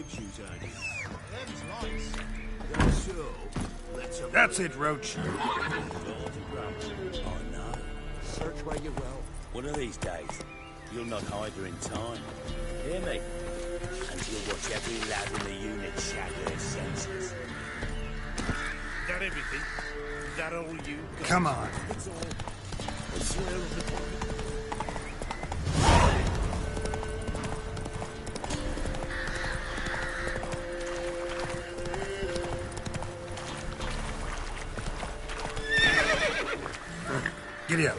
fix you, Tiny. Them's nice. That's so. Let's have That's it, Roach. Oh, no. Search where you will. One of these days, you'll not hide her in time. Hear me? And you'll watch every lad in the unit shatter their senses. That everything? That all you got? Come on. It's all. I swear on the body. Giddy up.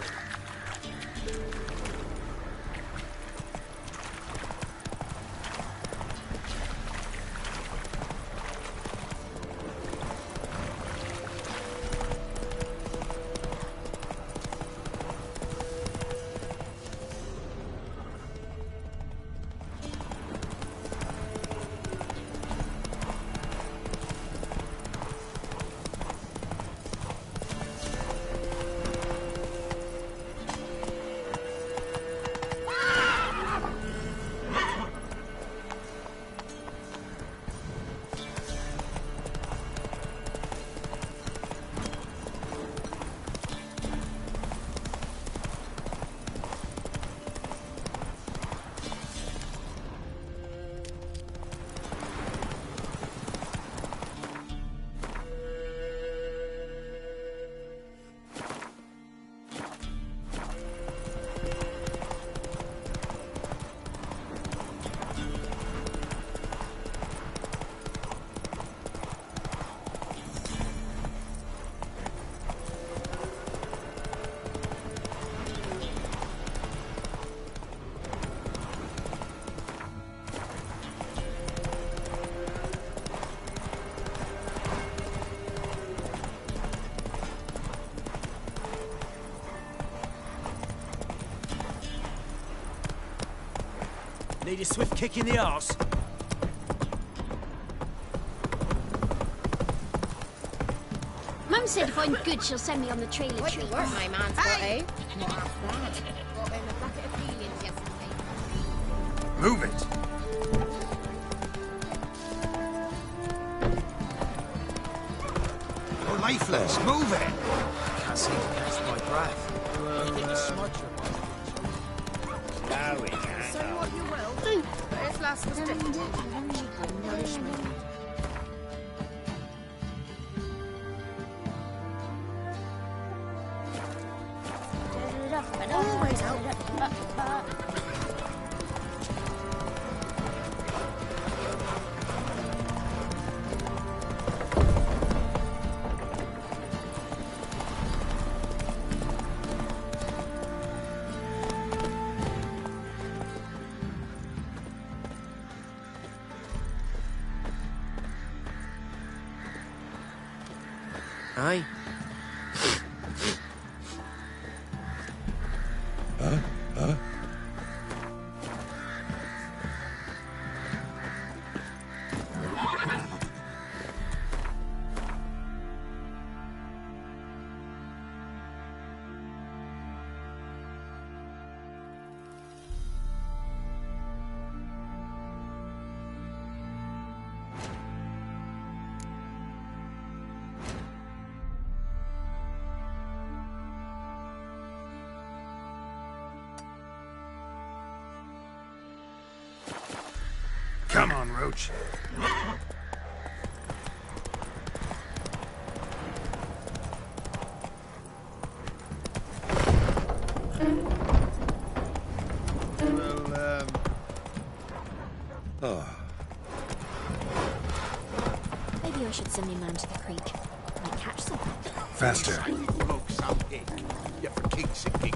Need a swift kick in the arse. Mum said if I'm good, she'll send me on the trailer What treat. you work, my man, Scotty? Not half bad. Got him a bucket of feelings yesterday. Move it. You're lifeless. Move it. Can't seem to catch my breath. No, we can't. Say what you will, but this last was different. Nourishment. Always help. Aye. Come on, Roach. Maybe I should send my man to the creek. Might catch something. Faster. Folks, some pig. Yeah, for kings and kings.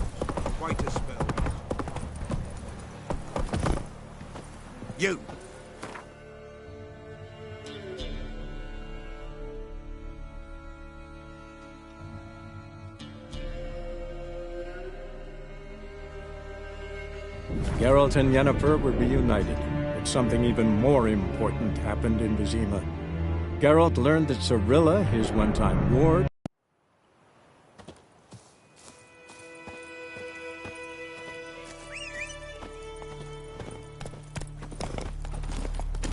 Quite a spell. You. Geralt and Yennefer were reunited, but something even more important happened in Vizima. Geralt learned that Cirilla, his one-time ward,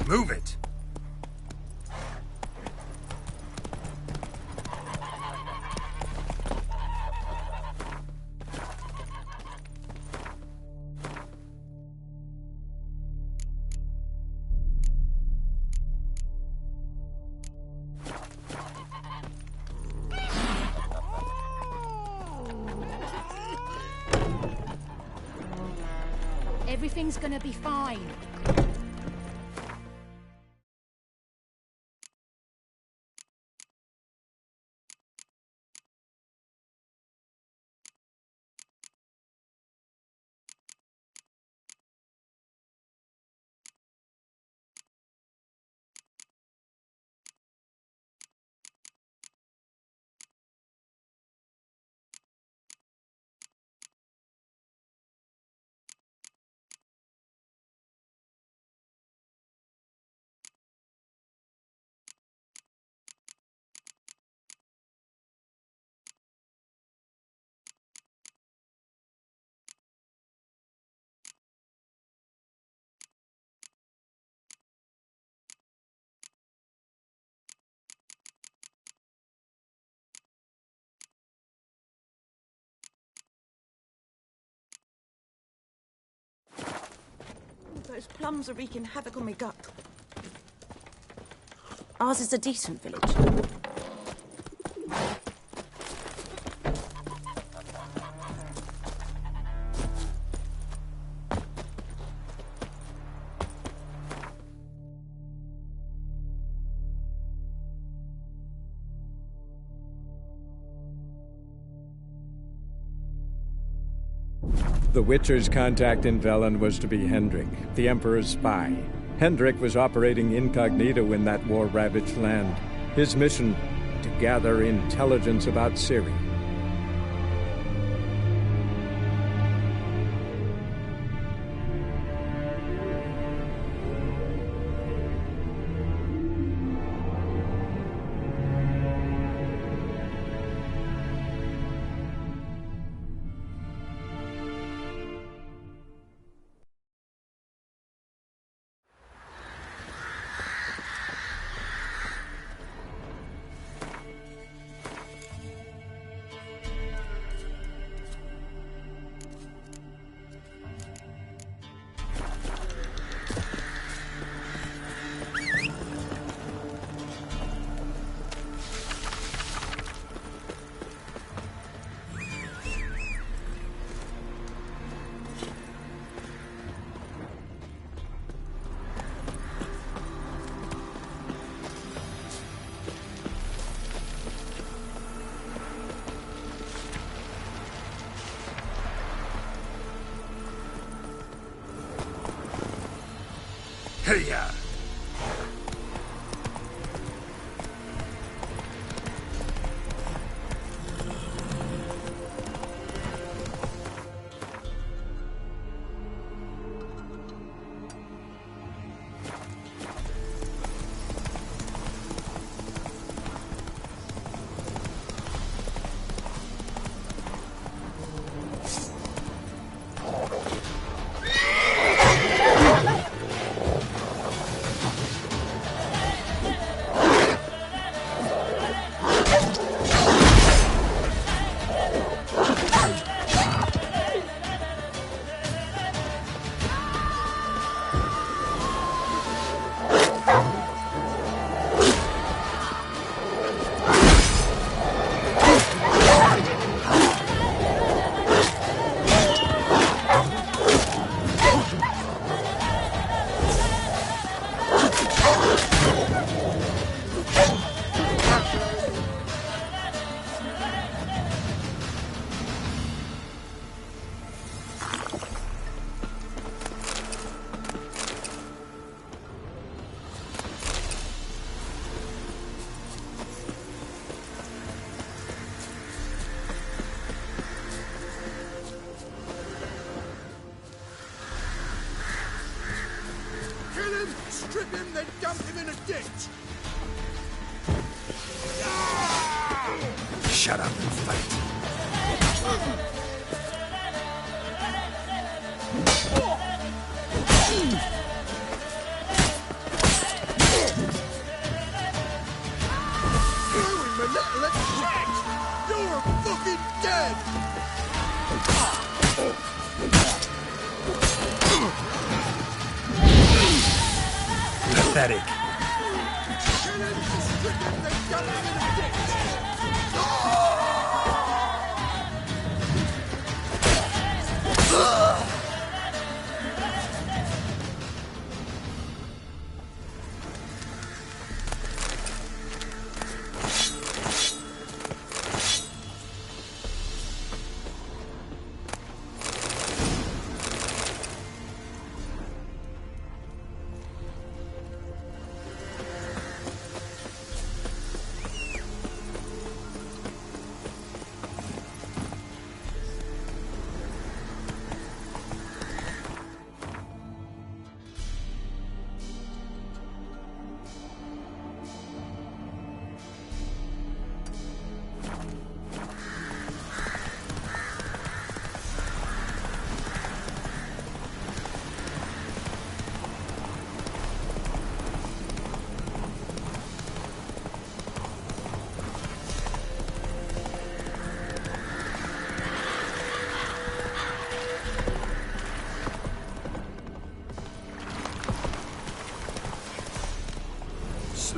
Move it. Everything's gonna be fine. Those plums are wreaking havoc on my gut. Ours is a decent village. The Witcher's contact in Velen was to be Hendrik, the Emperor's spy. Hendrik was operating incognito in that war-ravaged land. His mission, to gather intelligence about Ciri. Hey-ya! Strip him, then dump him in a ditch! Shut up and fight. Throw him a little attack! You're fucking dead! Pathetic.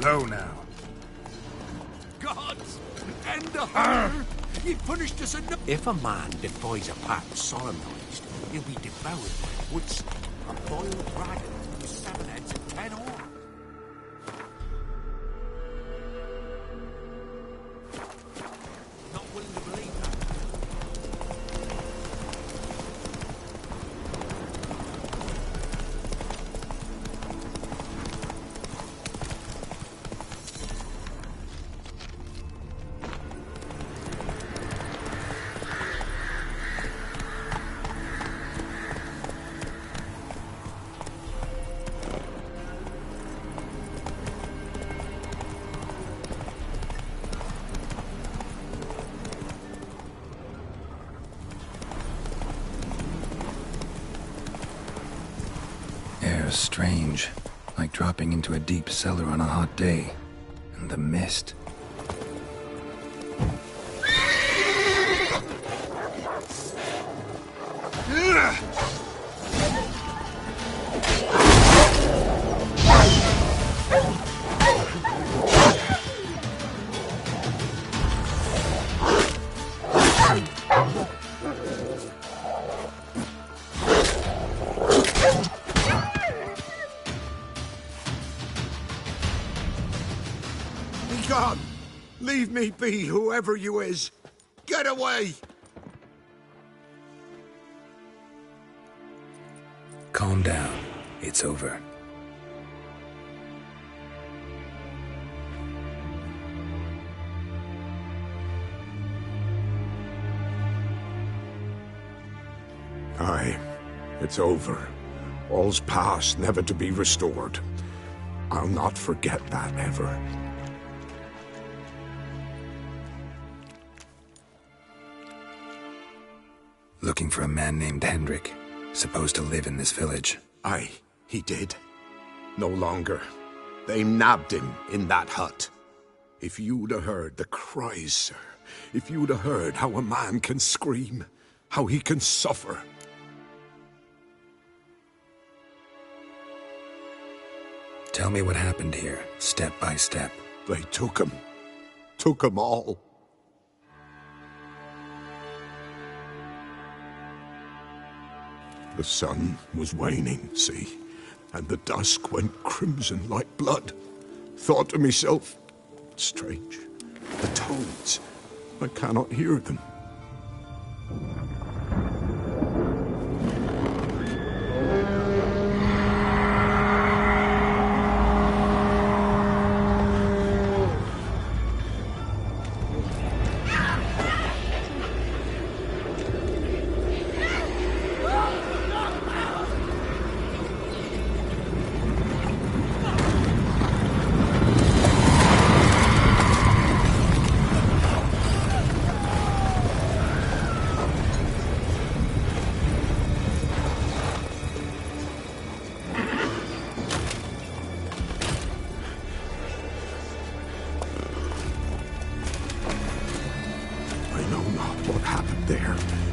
Slow now. Gods! End the hunger! Ye punished us enough! If a man defies a pact solemnized, he'll be devoured by woods. A boiled dragon with 7 heads and 10 horns. Not willing to believe that. Air's strange, like dropping into a deep cellar on a hot day. And the mist. Be gone! Leave me be, whoever you is! Get away! Calm down. It's over. Aye, it's over. All's past, never to be restored. I'll not forget that ever. Looking for a man named Hendrik, supposed to live in this village. Aye, he did. No longer. They nabbed him in that hut. If you'd have heard the cries, sir. If you'd have heard how a man can scream, how he can suffer. Tell me what happened here, step by step. They took him. Took him all. The sun was waning, see, and the dusk went crimson like blood. Thought to myself, strange, the toads, I cannot hear them.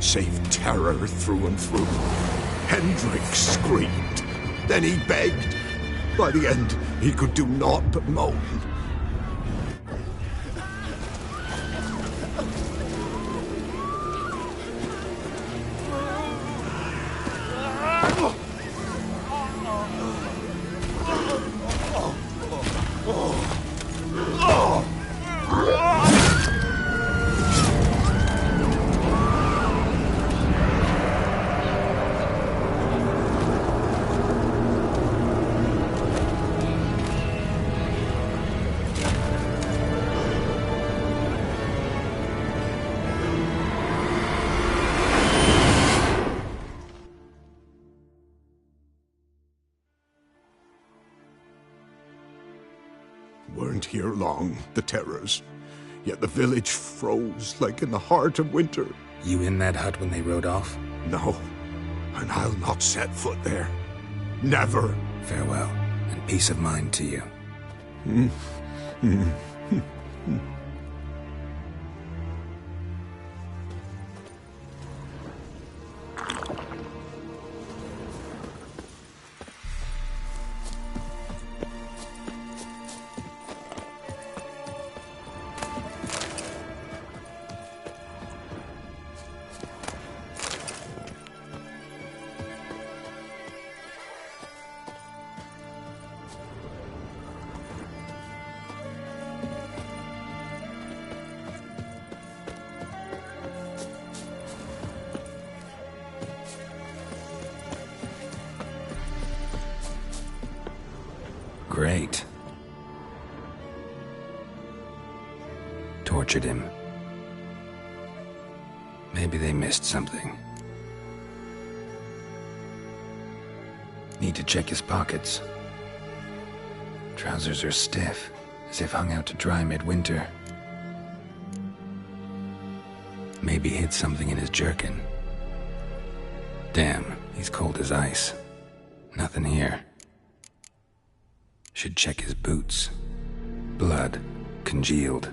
Save terror through and through. Hendrik screamed. Then he begged. By the end, he could do naught but moan. Weren't here long, the terrors. Yet the village froze like in the heart of winter. You in that hut when they rode off? No, and I'll not set foot there. Never. Farewell, and peace of mind to you. Great. Tortured him. Maybe they missed something. Need to check his pockets. Trousers are stiff, as if hung out to dry midwinter. Maybe hid something in his jerkin. Damn, he's cold as ice. Nothing here. Should check his boots. Blood, congealed.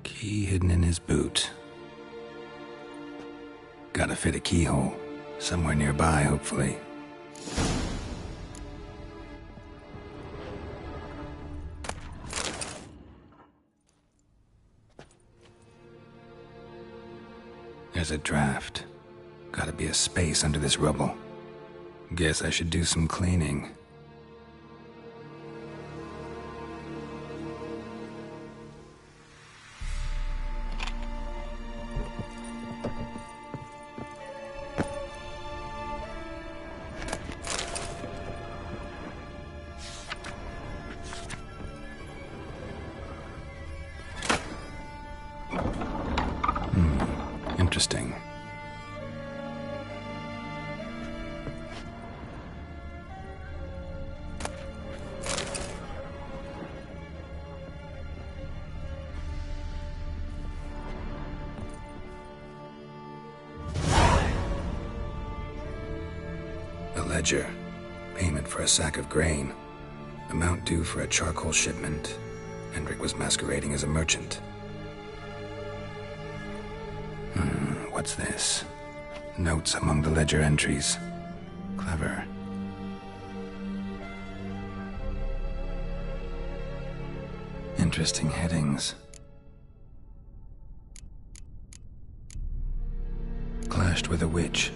Key hidden in his boot. Gotta fit a keyhole. Somewhere nearby, hopefully. There's a draft. Gotta be a space under this rubble. Guess I should do some cleaning. Interesting. A ledger. Payment for a sack of grain. Amount due for a charcoal shipment. Hendrik was masquerading as a merchant. What's this? Notes among the ledger entries. Clever. Interesting headings. Clashed with a witch.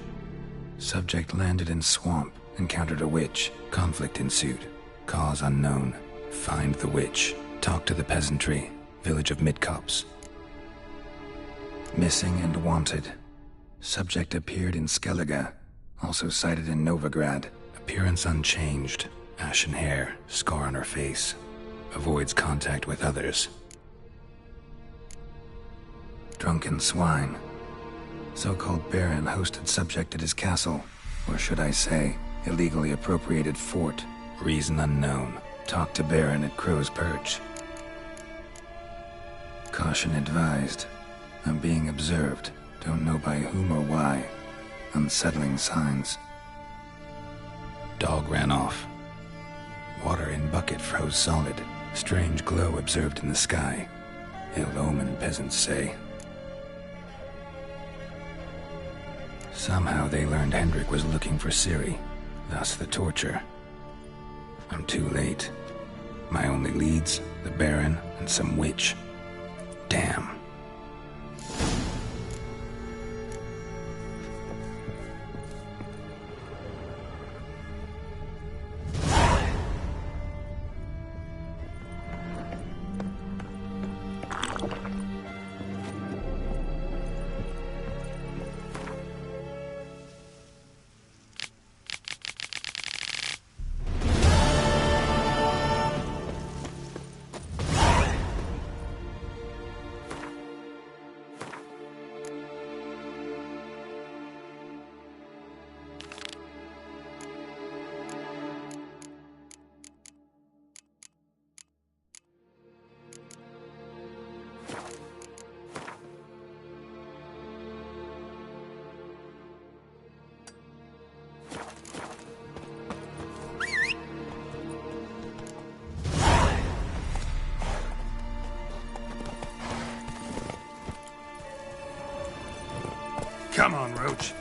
Subject landed in swamp, encountered a witch. Conflict ensued. Cause unknown. Find the witch. Talk to the peasantry. Village of Midcopse. Missing and wanted. Subject appeared in Skellige, also sighted in Novigrad. Appearance unchanged. Ashen hair, scar on her face. Avoids contact with others. Drunken swine. So-called Baron hosted subject at his castle, or should I say, illegally appropriated fort. Reason unknown. Talked to Baron at Crow's Perch. Caution advised. I'm being observed. Don't know by whom or why. Unsettling signs. Dog ran off. Water in bucket froze solid. Strange glow observed in the sky. Ill omen, peasants say. Somehow they learned Hendrik was looking for Ciri. Thus the torture. I'm too late. My only leads, the Baron and some witch. Damn. Come on, Roach.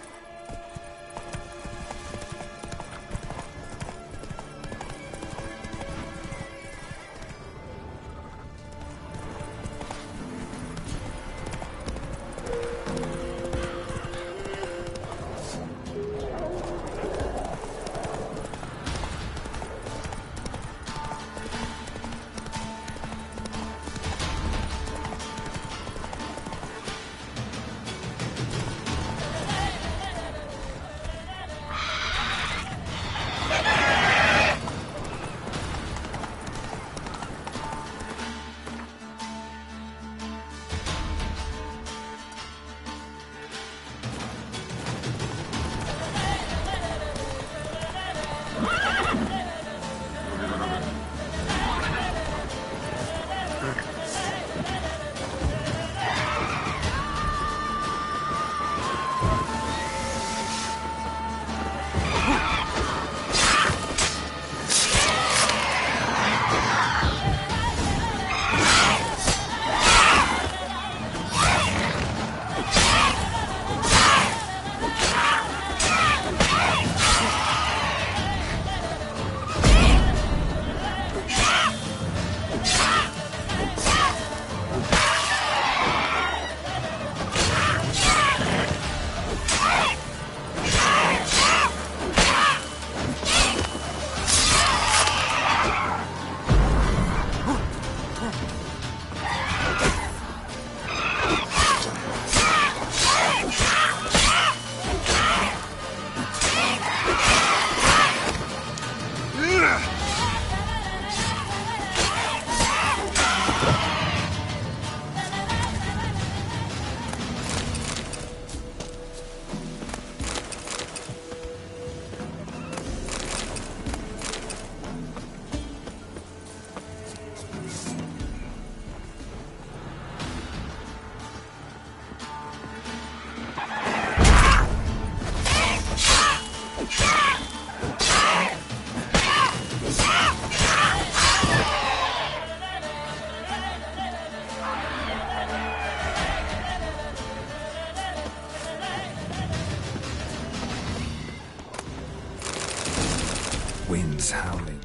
Winds howling.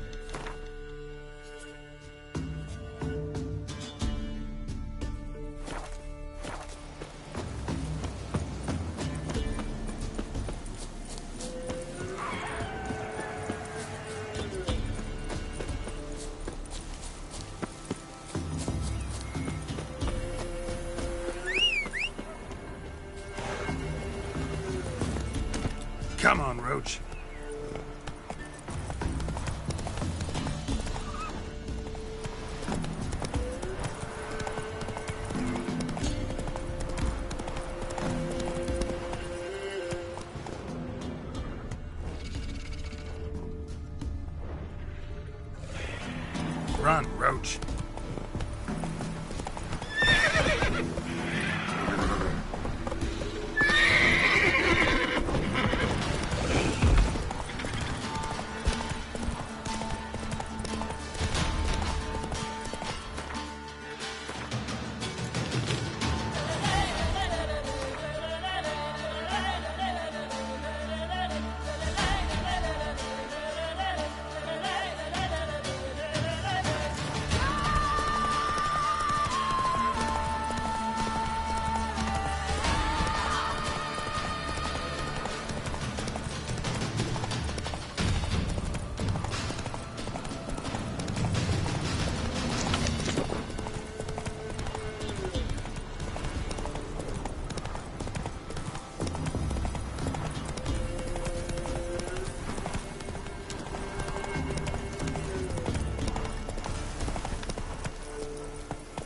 Come on, Roach. Run, Roach.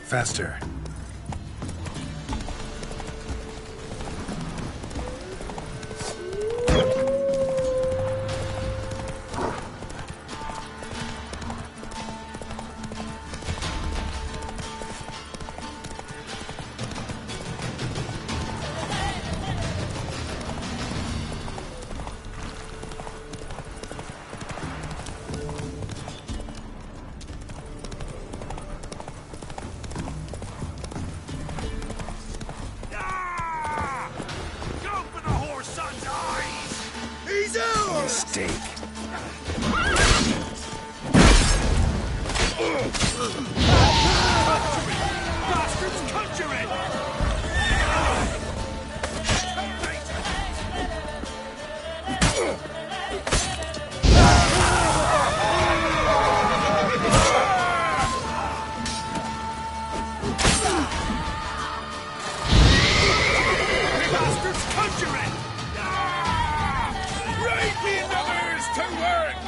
Faster. Mistake. Bastards, conjure it! Bastards, conjure it! Raid the numbers to work!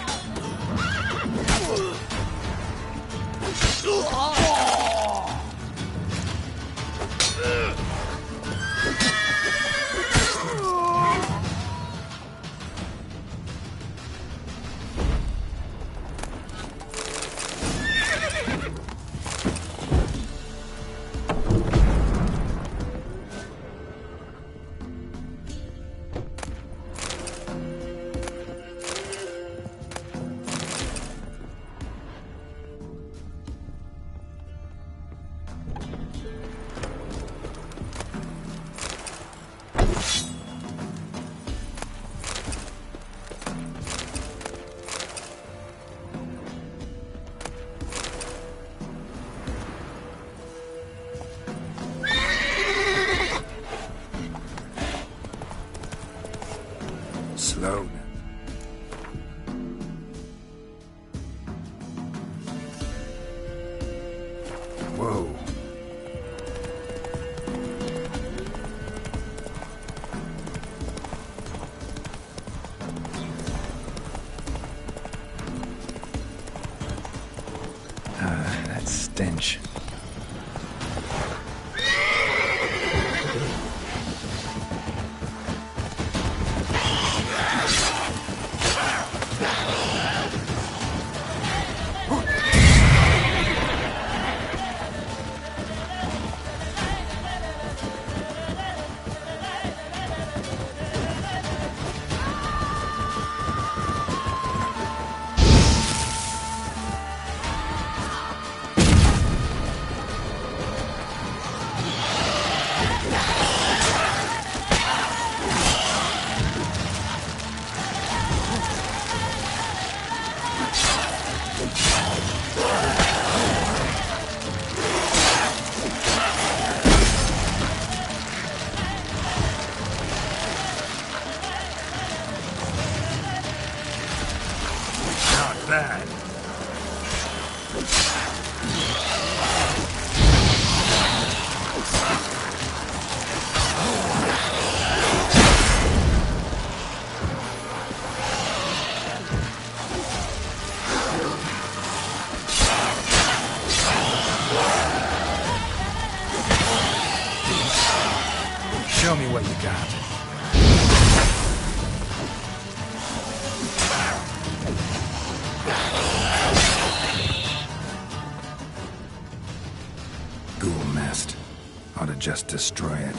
Sloan. Whoa. That stench. bad. Show me what you got. Ghoul nest. Ought to just destroy it.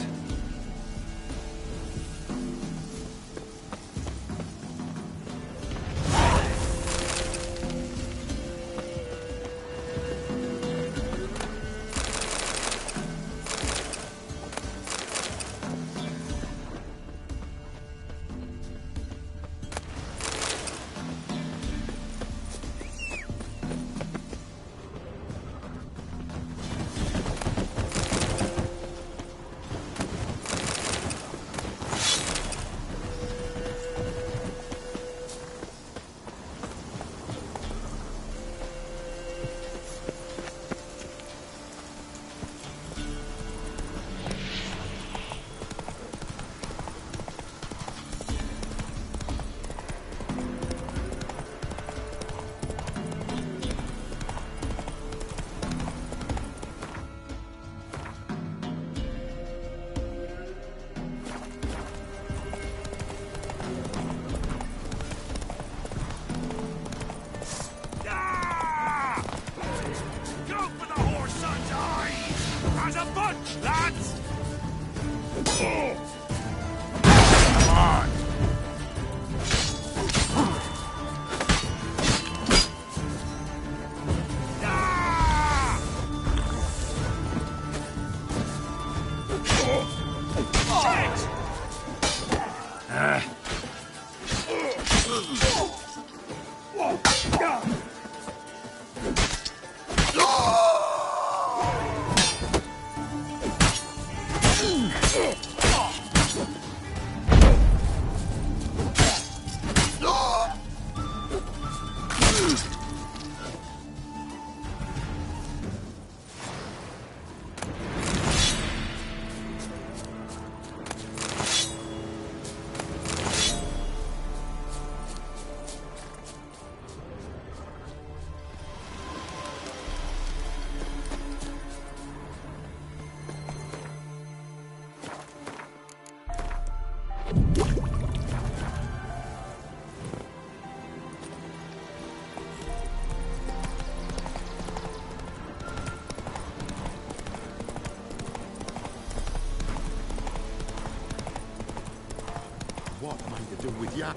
What am I to do with ya?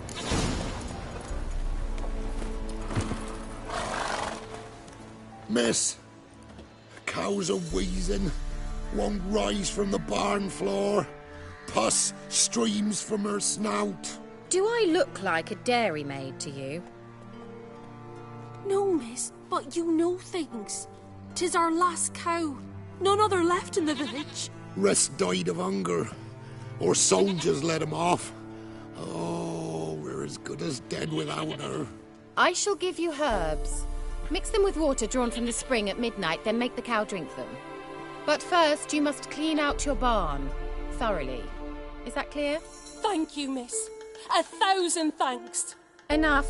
Miss, cows are wheezing, won't rise from the barn floor. Pus streams from her snout. Do I look like a dairymaid to you? No, miss, but you know things. 'Tis our last cow. None other left in the village. Rest died of hunger, or soldiers let him off. Oh, we're as good as dead without her. I shall give you herbs. Mix them with water drawn from the spring at midnight, then make the cow drink them. But first, you must clean out your barn thoroughly. Is that clear? Thank you, miss. 1,000 thanks. Enough.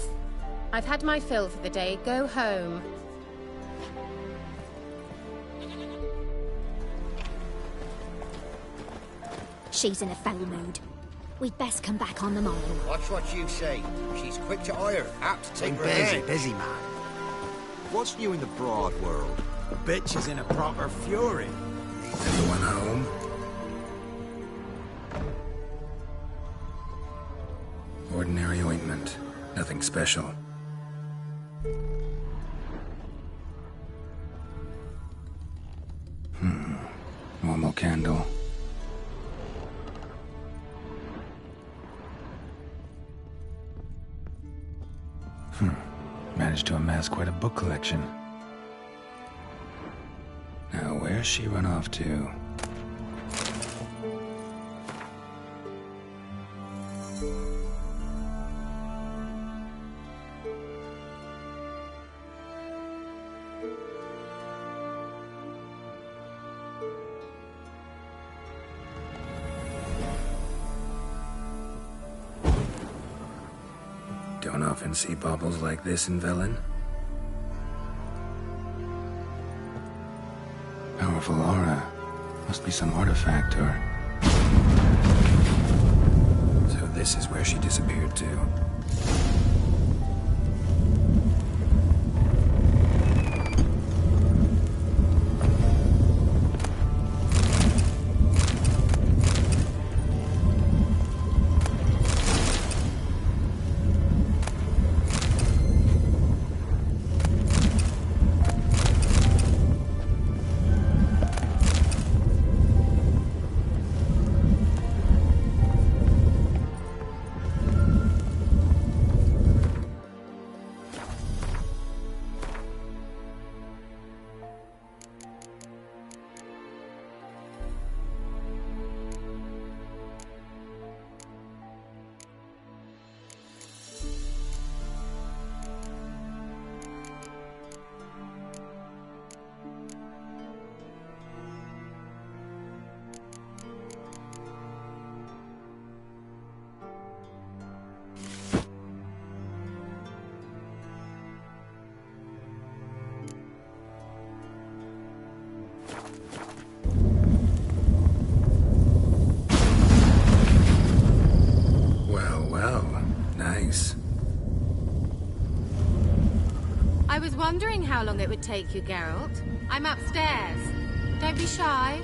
I've had my fill for the day. Go home. She's in a foul mood. We'd best come back on the morrow. Watch what you say. She's quick to ire, apt to take I'm revenge. busy, man. What's new in the broad world? The bitch is in a proper fury. Everyone home? Ordinary ointment. Nothing special. Normal candle. Managed to amass quite a book collection. Now, where's she run off to? Don't often see baubles like this in Velen. Powerful aura. Must be some artifact or... So this is where she disappeared to. I was wondering how long it would take you, Geralt. I'm upstairs. Don't be shy.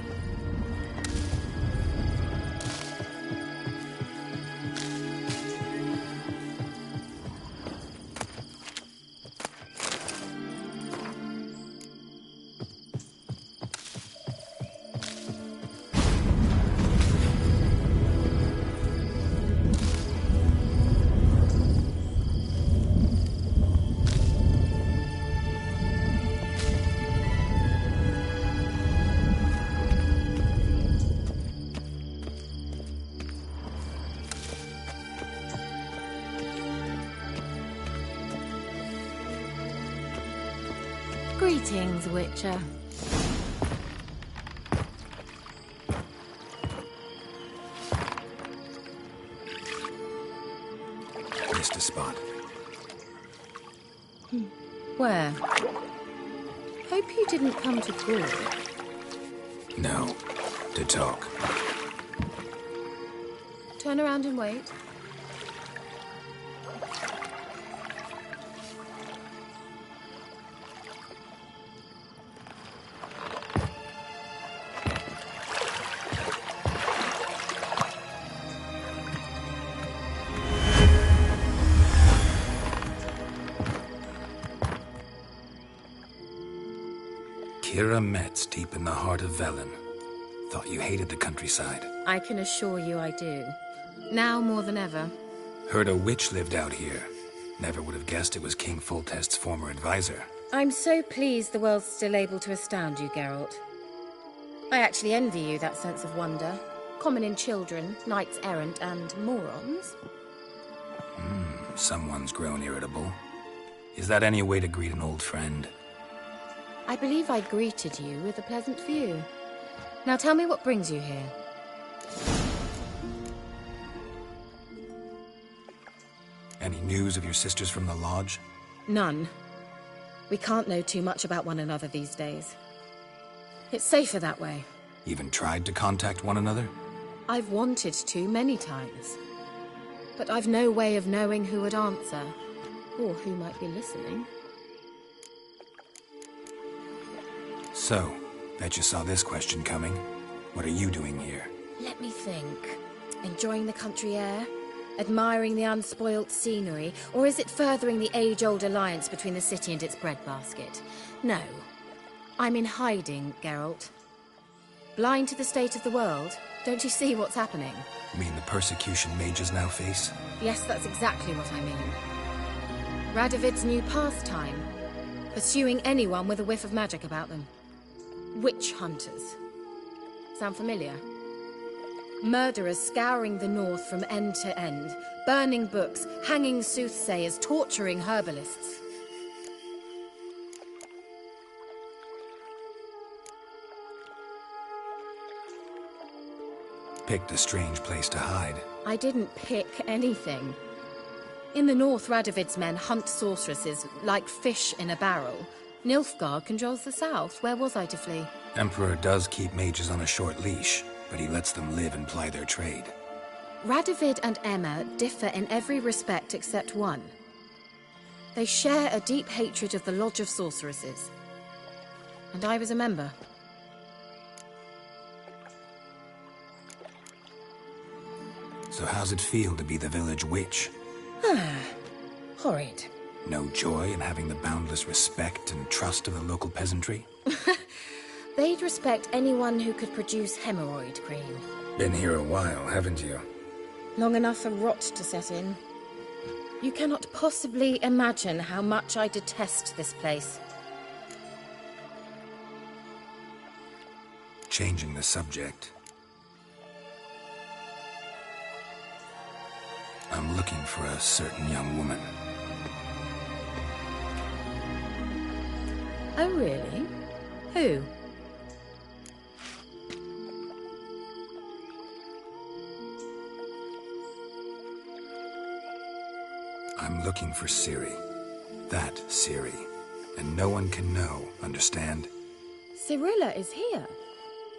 Greetings, Witcher. Missed a spot. Where? Hope you didn't come to talk. No, to talk. Turn around and wait. Kira Metz, deep in the heart of Velen. Thought you hated the countryside. I can assure you I do. Now more than ever. Heard a witch lived out here. Never would have guessed it was King Foltest's former advisor. I'm so pleased the world's still able to astound you, Geralt. I actually envy you that sense of wonder. Common in children, knights errant, and morons. Someone's grown irritable. Is that any way to greet an old friend? I believe I greeted you with a pleasant view. Now tell me what brings you here. Any news of your sisters from the lodge? None. We can't know too much about one another these days. It's safer that way. Even tried to contact one another? I've wanted to many times. But I've no way of knowing who would answer, or who might be listening. So, bet you saw this question coming. What are you doing here? Let me think. Enjoying the country air? Admiring the unspoilt scenery? Or is it furthering the age-old alliance between the city and its breadbasket? No. I'm in hiding, Geralt. Blind to the state of the world? Don't you see what's happening? You mean the persecution mages now face? Yes, that's exactly what I mean. Radovid's new pastime. Pursuing anyone with a whiff of magic about them. Witch hunters. Sound familiar? Murderers scouring the north from end to end, burning books, hanging soothsayers, torturing herbalists. Picked a strange place to hide. I didn't pick anything. In the north, Radovid's men hunt sorceresses like fish in a barrel. Nilfgaard controls the south. Where was I to flee? Emperor does keep mages on a short leash, but he lets them live and ply their trade. Radovid and Emma differ in every respect except one. They share a deep hatred of the Lodge of Sorceresses. And I was a member. So how's it feel to be the village witch? Horrid. No joy in having the boundless respect and trust of the local peasantry? They'd respect anyone who could produce hemorrhoid cream. Been here a while, haven't you? Long enough for rot to set in. You cannot possibly imagine how much I detest this place. Changing the subject. I'm looking for a certain young woman. Oh, really? Who? I'm looking for Ciri. That Ciri. And no one can know, understand? Cirilla is here.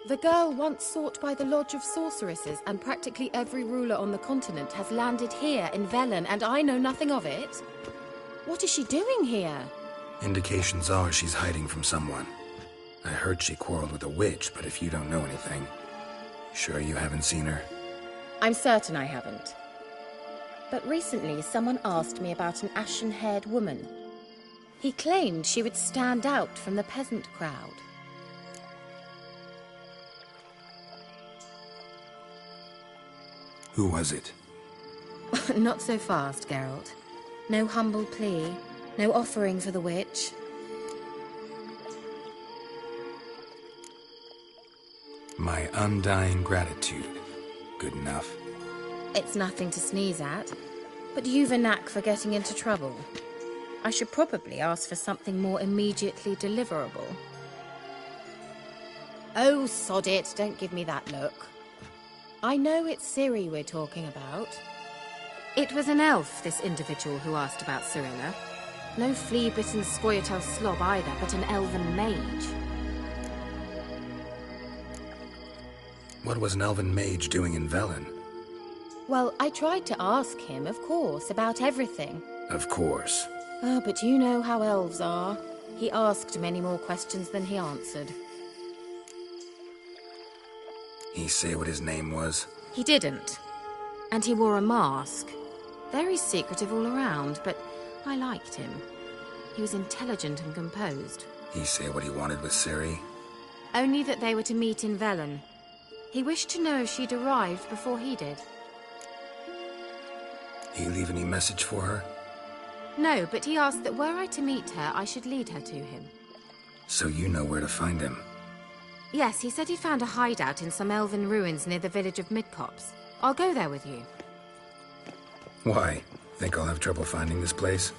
The girl once sought by the Lodge of Sorceresses, and practically every ruler on the continent has landed here in Velen, and I know nothing of it. What is she doing here? Indications are she's hiding from someone. I heard she quarreled with a witch, but if you don't know anything, sure you haven't seen her? I'm certain I haven't. But recently someone asked me about an ashen-haired woman. He claimed she would stand out from the peasant crowd. Who was it? Not so fast, Geralt. No humble plea, no offering for the witch. My undying gratitude. Good enough. It's nothing to sneeze at, but you've a knack for getting into trouble. I should probably ask for something more immediately deliverable. Oh, sod it, don't give me that look. I know it's Ciri we're talking about. It was an elf, this individual who asked about Cirilla. No flea-bitten Scoia'tael slob either, but an elven mage. What was an elven mage doing in Velen? Well, I tried to ask him, of course, about everything. Of course. Oh, but you know how elves are. He asked many more questions than he answered. He say what his name was? He didn't. And he wore a mask. Very secretive all around, but I liked him. He was intelligent and composed. He say what he wanted with Ciri? Only that they were to meet in Velen. He wished to know if she'd arrived before he did. He leave any message for her? No, but he asked that were I to meet her, I should lead her to him. So you know where to find him? Yes, he said he found a hideout in some elven ruins near the village of Midcopse. I'll go there with you. Why? Think I'll have trouble finding this place?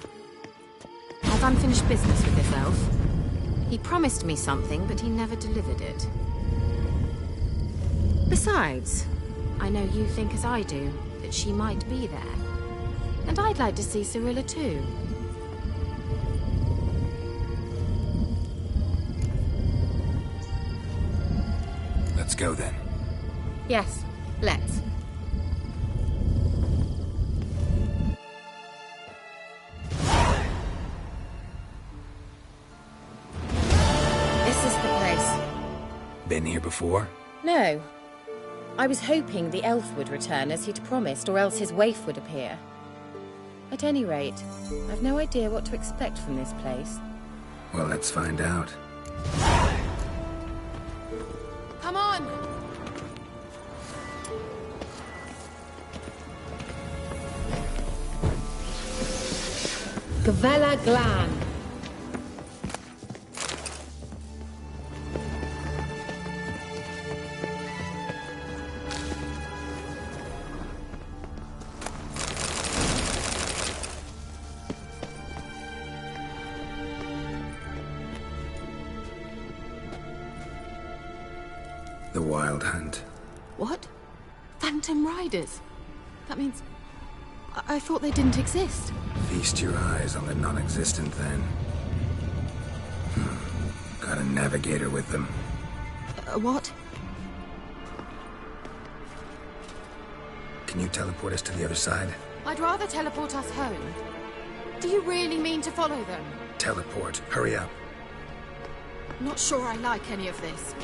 I've unfinished business with this elf. He promised me something, but he never delivered it. Besides, I know you think as I do, that she might be there. And I'd like to see Cirilla too. Let's go then. Yes, let's. This is the place. Been here before? No. I was hoping the elf would return as he'd promised, or else his waif would appear. At any rate, I've no idea what to expect from this place. Well, let's find out. Come on! Gavella Glan. The Wild Hunt. What? Phantom Riders? That means... I thought they didn't exist. Feast your eyes on the non-existent then. Got a navigator with them. What? Can you teleport us to the other side? I'd rather teleport us home. Do you really mean to follow them? Teleport. Hurry up. Not sure I like any of this.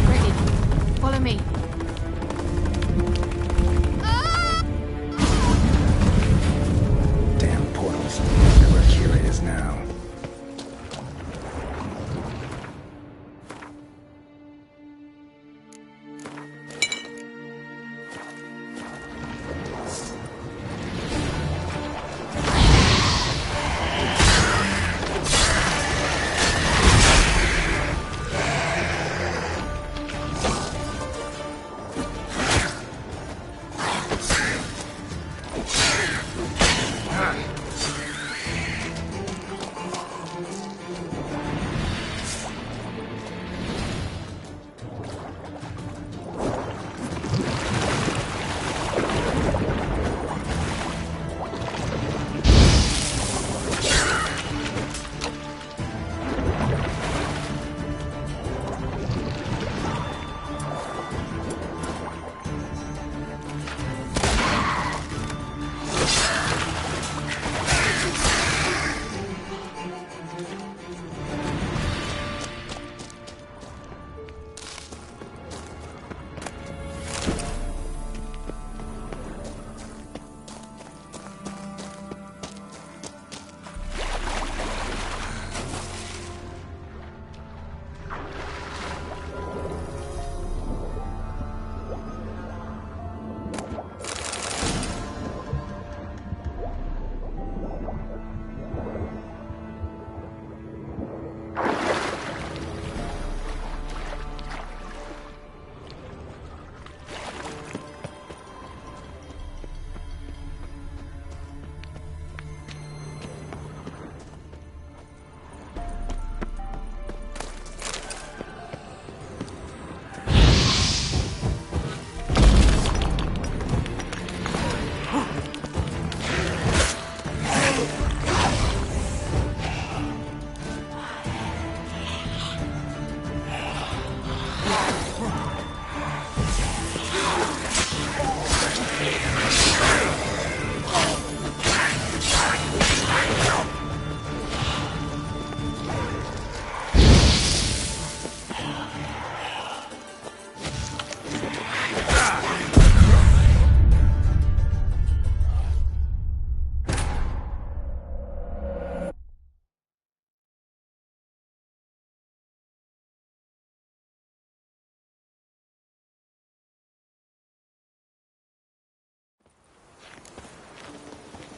Ready. Follow me. Damn portals. Wonder where Kira is now.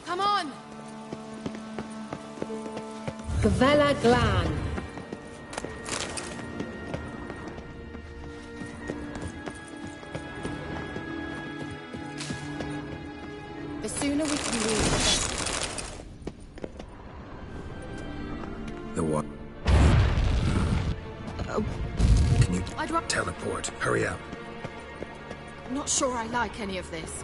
Come on! Gvela Glan. The sooner we can leave, the better. The what? Can you teleport? Hurry up. Not sure I like any of this.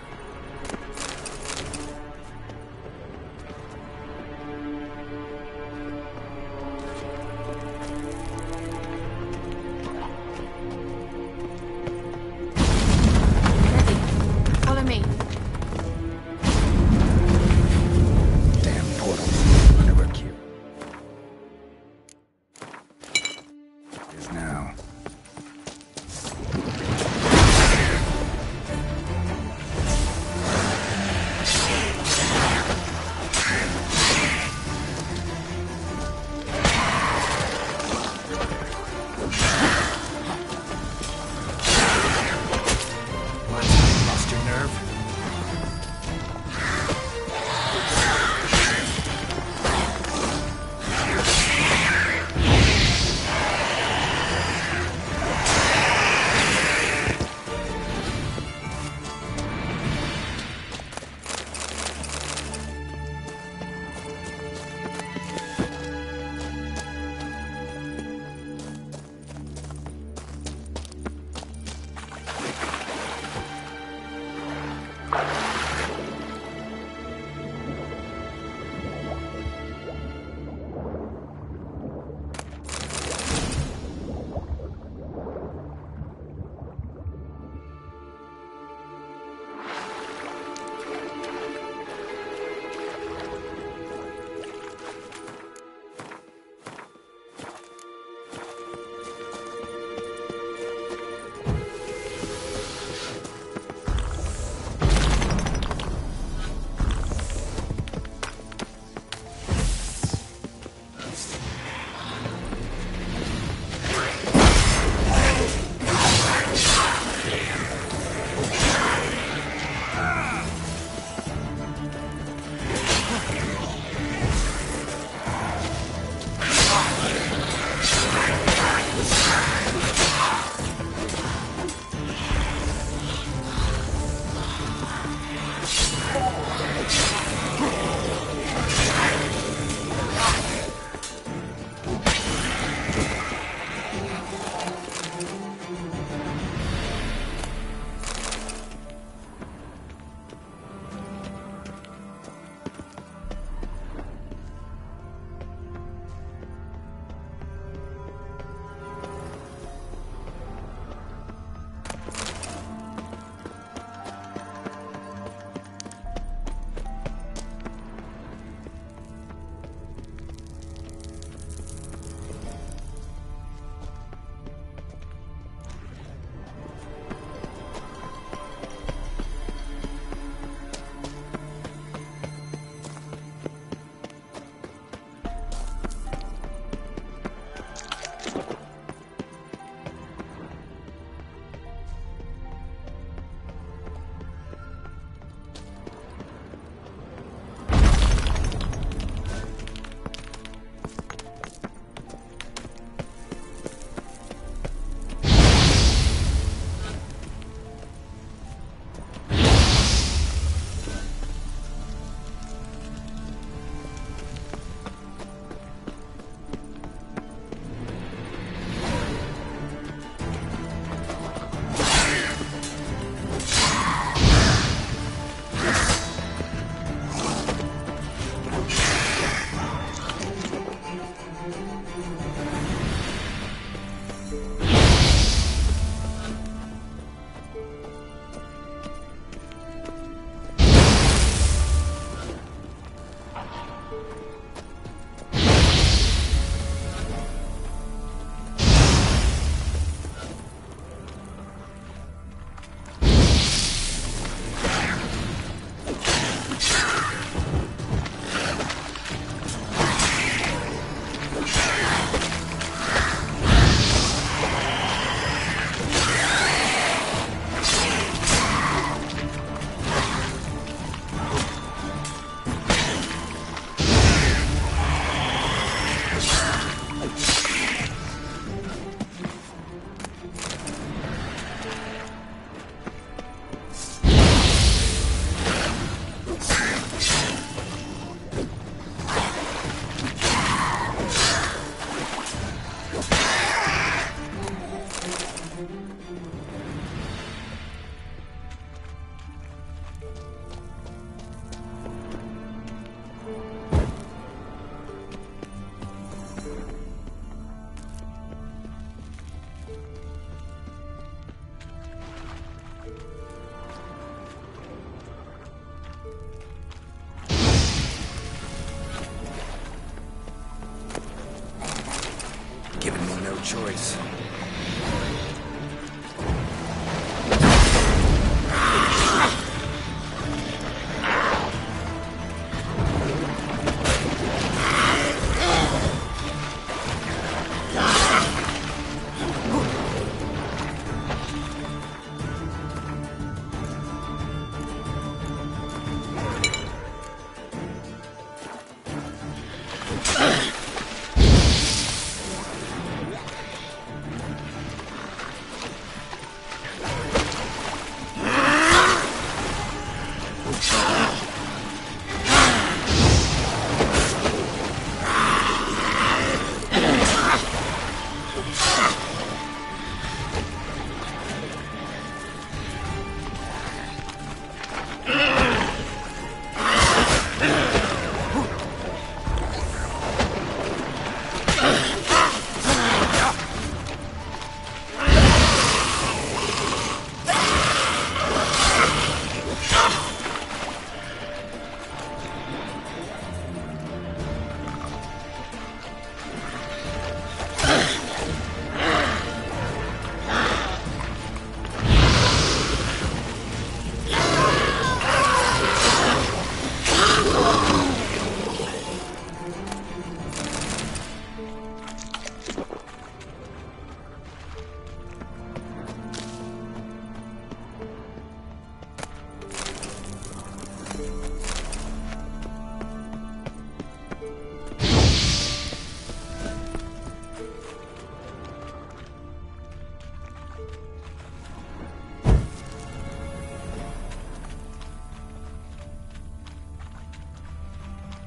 choice.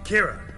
Kira!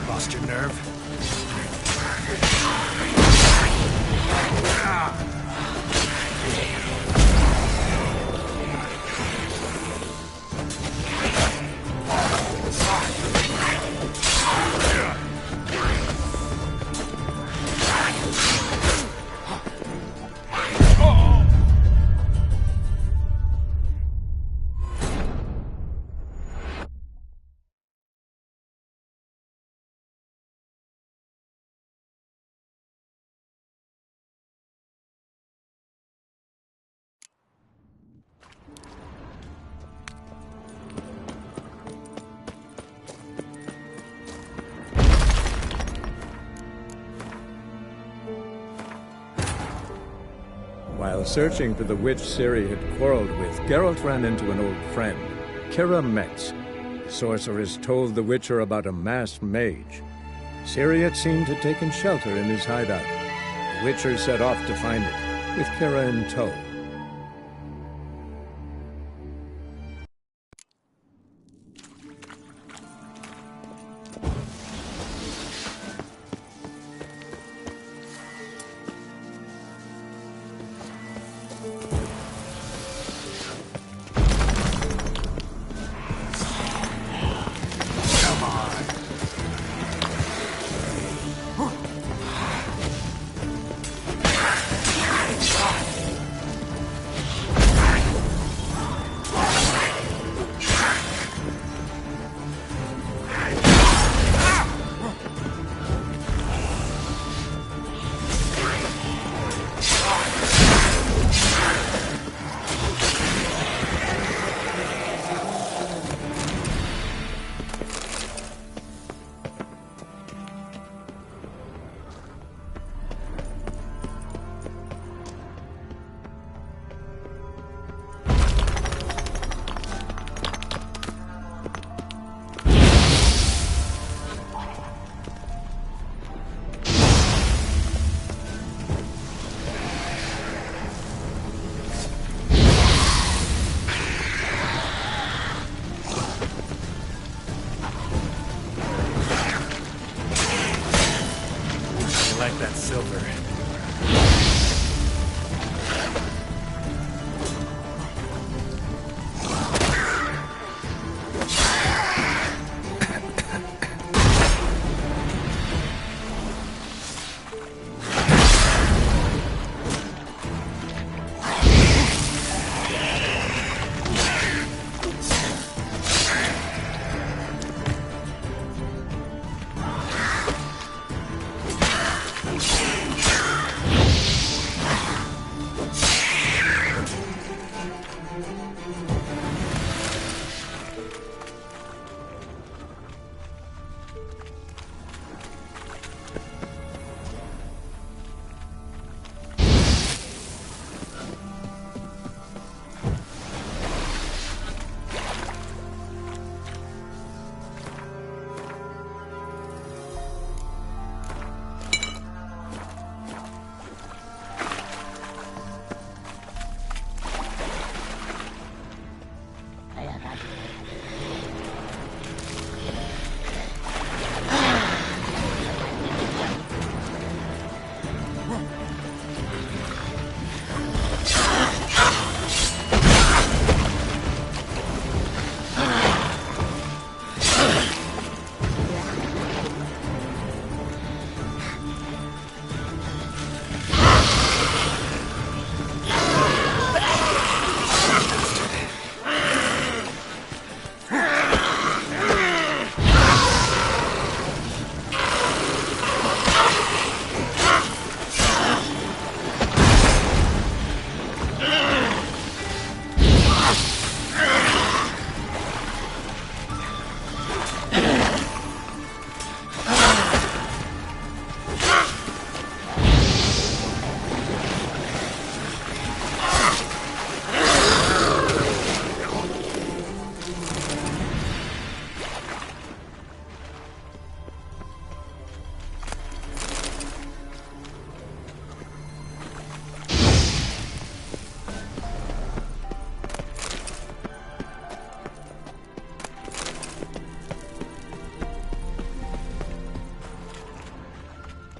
Lost your nerve? While searching for the witch Ciri had quarreled with, Geralt ran into an old friend, Kira Metz. The sorceress told the Witcher about a masked mage. Ciri, it seemed, had taken shelter in his hideout. The Witcher set off to find it, with Kira in tow. get that silver.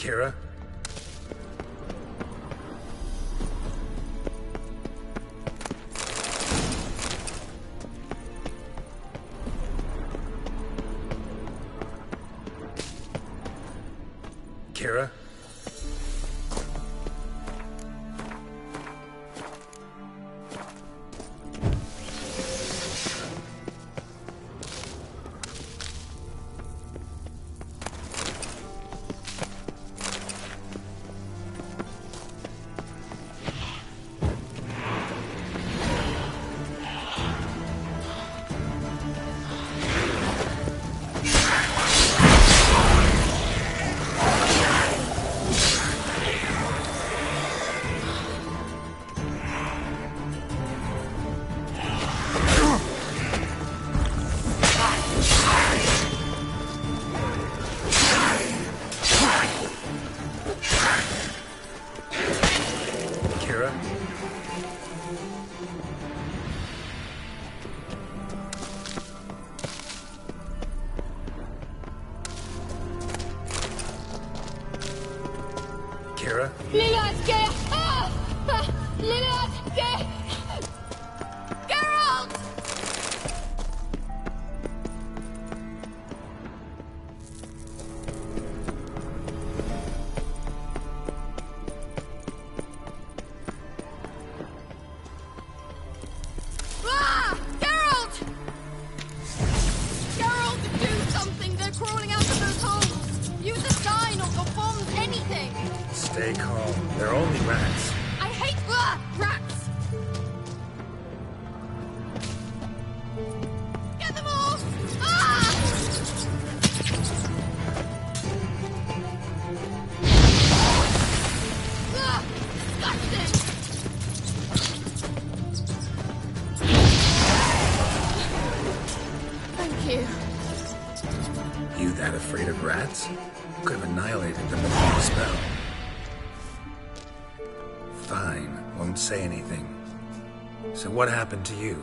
Kira? Kira? Kira? Geralt! Ah! Geralt! Geralt, do something! They're crawling out of those holes! Use a sign or bombs, anything! Stay calm. They're only rats. I hate rats! Get them all! Ah! Disgusting! Thank you. You that afraid of rats? Could have annihilated them with one spell. Fine, won't say anything. So what happened to you?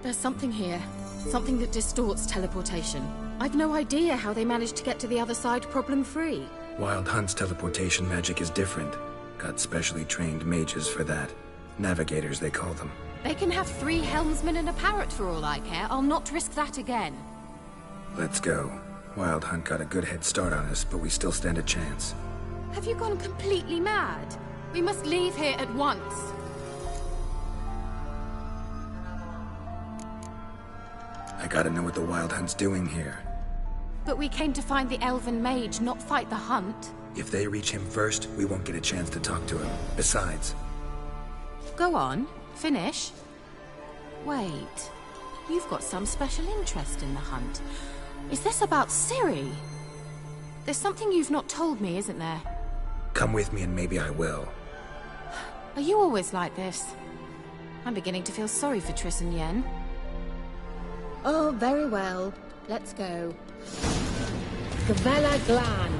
There's something here. Something that distorts teleportation. I've no idea how they managed to get to the other side problem-free. Wild Hunt's teleportation magic is different. Got specially trained mages for that. Navigators, they call them. They can have 3 helmsmen and a parrot for all I care. I'll not risk that again. Let's go. Wild Hunt got a good head start on us, but we still stand a chance. Have you gone completely mad? We must leave here at once. I gotta know what the Wild Hunt's doing here. But we came to find the elven mage, not fight the hunt. If they reach him first, we won't get a chance to talk to him. Besides... Go on. Finish. Wait. You've got some special interest in the hunt. Is this about Ciri? There's something you've not told me, isn't there? Come with me and maybe I will. Are you always like this? I'm beginning to feel sorry for Triss and Yen. Oh, very well. Let's go. Gavella Glan.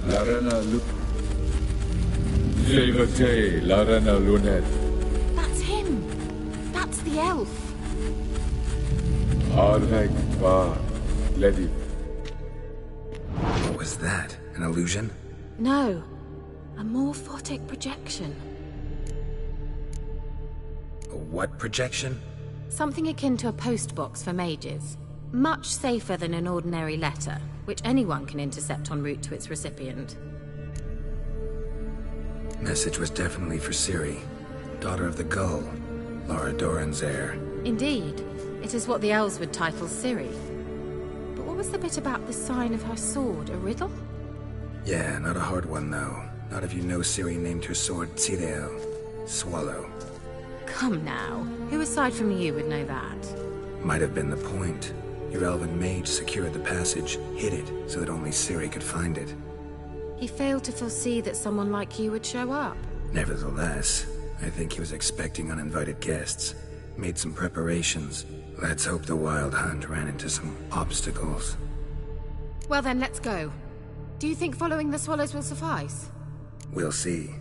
Larena Levate, Larena Lunet. That's him. That's the elf. Arvek Va Ledi. What was that? An illusion? No. A morphotic projection. A what projection? Something akin to a postbox for mages. Much safer than an ordinary letter, which anyone can intercept en route to its recipient. Message was definitely for Ciri, daughter of the Gull, Lara Doran's heir. Indeed. It is what the elves would title Ciri. But what was the bit about the sign of her sword? A riddle? Yeah, not a hard one though. Not if you know Ciri named her sword Tirel, Swallow. Come now. Who aside from you would know that? Might have been the point. Your elven mage secured the passage, hid it, so that only Ciri could find it. He failed to foresee that someone like you would show up. Nevertheless, I think he was expecting uninvited guests. Made some preparations. Let's hope the Wild Hunt ran into some obstacles. Well then, let's go. Do you think following the swallows will suffice? We'll see.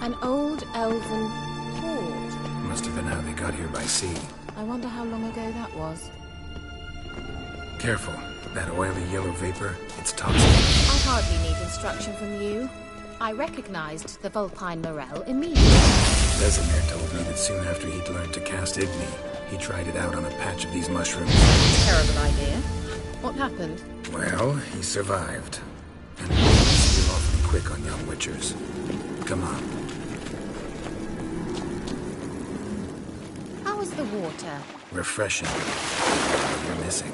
An old elven port. Must have been how they got here by sea. I wonder how long ago that was. Careful. That oily yellow vapor, it's toxic. I hardly need instruction from you. I recognized the Vulpine Morel immediately. Vesemir told me that soon after he'd learned to cast Igni, he tried it out on a patch of these mushrooms. Terrible idea. What happened? Well, he survived. And he's awfully quick on young witchers. Come on. How is the water? Refreshing. You're missing.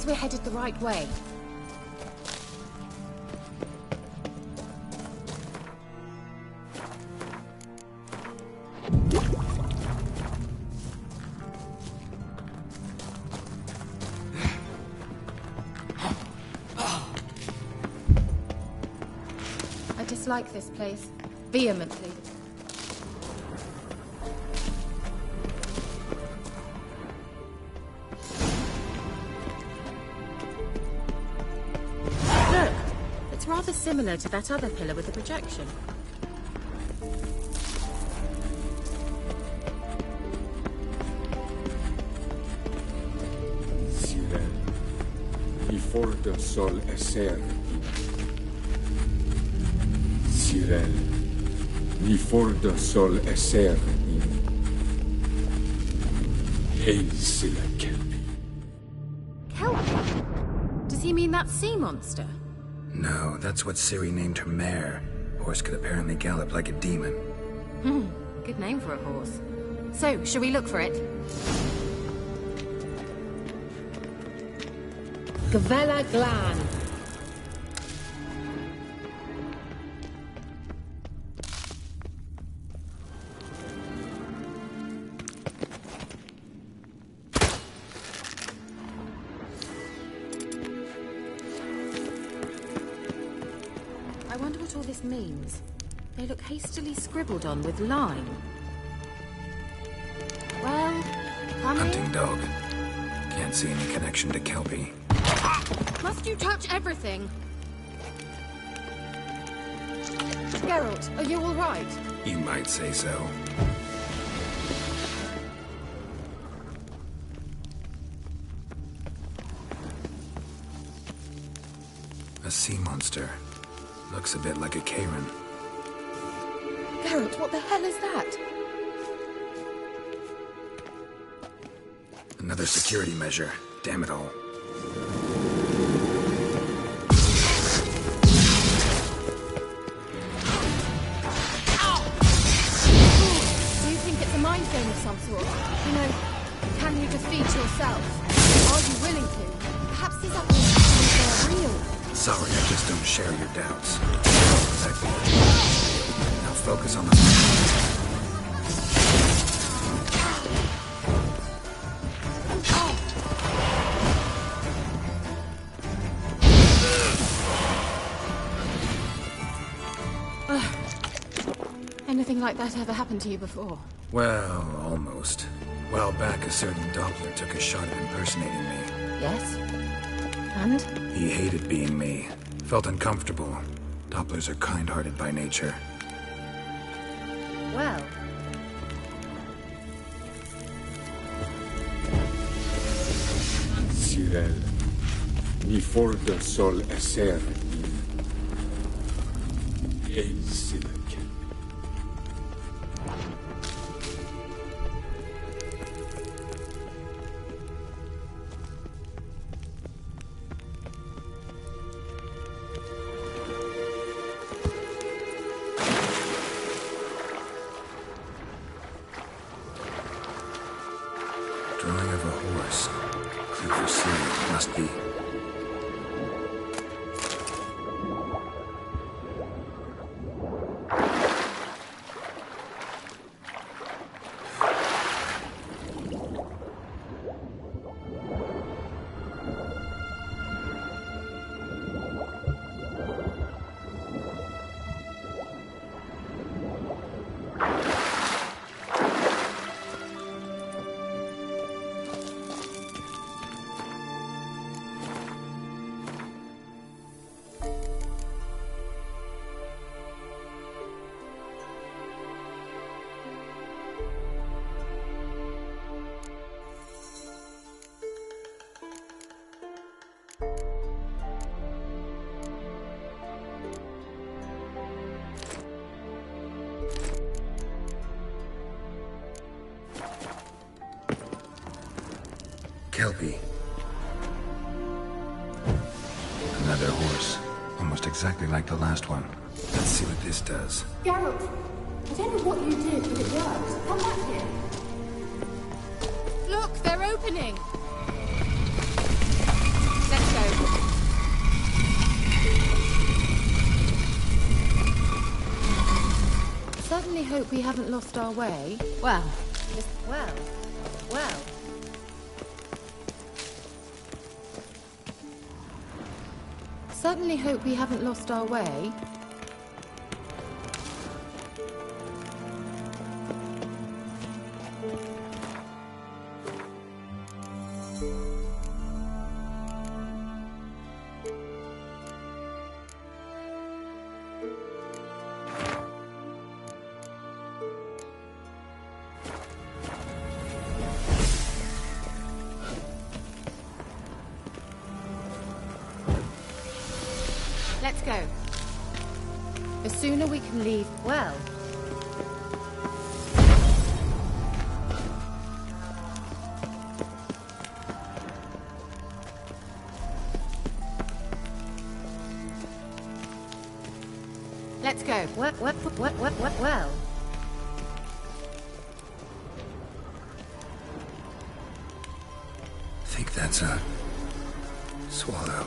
means we're headed the right way. I dislike this place vehemently. It's rather similar to that other pillar with the projection. Cyril, before the sol eser. Cyril, before the sol eser. Hail Silla Kelpie. Kelpie? Does he mean that sea monster? No, that's what Ciri named her mare. Horse could apparently gallop like a demon. Good name for a horse. So, shall we look for it? Gavella Glan. I wonder what all this means. They look hastily scribbled on with lime. Well, come Hunting in. dog. Can't see any connection to Kelpie. Must you touch everything? Geralt, are you all right? You might say so. A sea monster. Looks a bit like a Karen. Geralt, what the hell is that? Another security measure. Damn it all. Do you think it's a mind game of some sort? You know, can you defeat yourself? Are you willing to? Perhaps these are real. Sorry, I just don't share your doubts. Exactly. Now focus on the... Anything like that ever happened to you before? Well, almost. A while back, a certain Doppler took a shot at impersonating me. Yes? And? He hated being me. Felt uncomfortable. Dopplers are kind-hearted by nature. Well. Cyril, before the sol eser. Hail Silla Kelpie. Drawing of a horse. Clue for Ciri. Must be. Kelpie. Another horse. Almost exactly like the last one. Let's see what this does. Geralt, I don't know what you did, but it worked. Come back here. Look, they're opening! certainly hope we haven't lost our way. Well. Certainly hope we haven't lost our way. Let's go. The sooner we can leave, well. Let's go. Well. Think that's a swallow.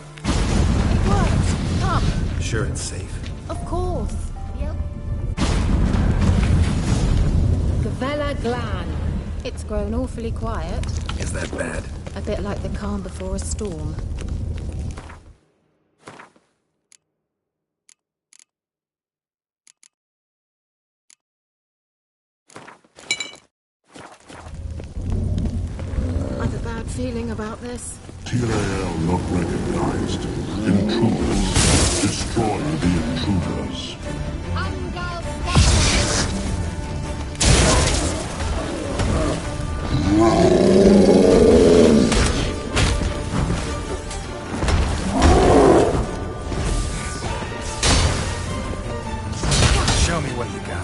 Come. Sure it's safe. Of course. Yep. Gavella Glan. It's grown awfully quiet. Is that bad? A bit like the calm before a storm. I've a bad feeling about this. Tyrael not recognized. Intruders. Destroy the intruders. Show me what you got.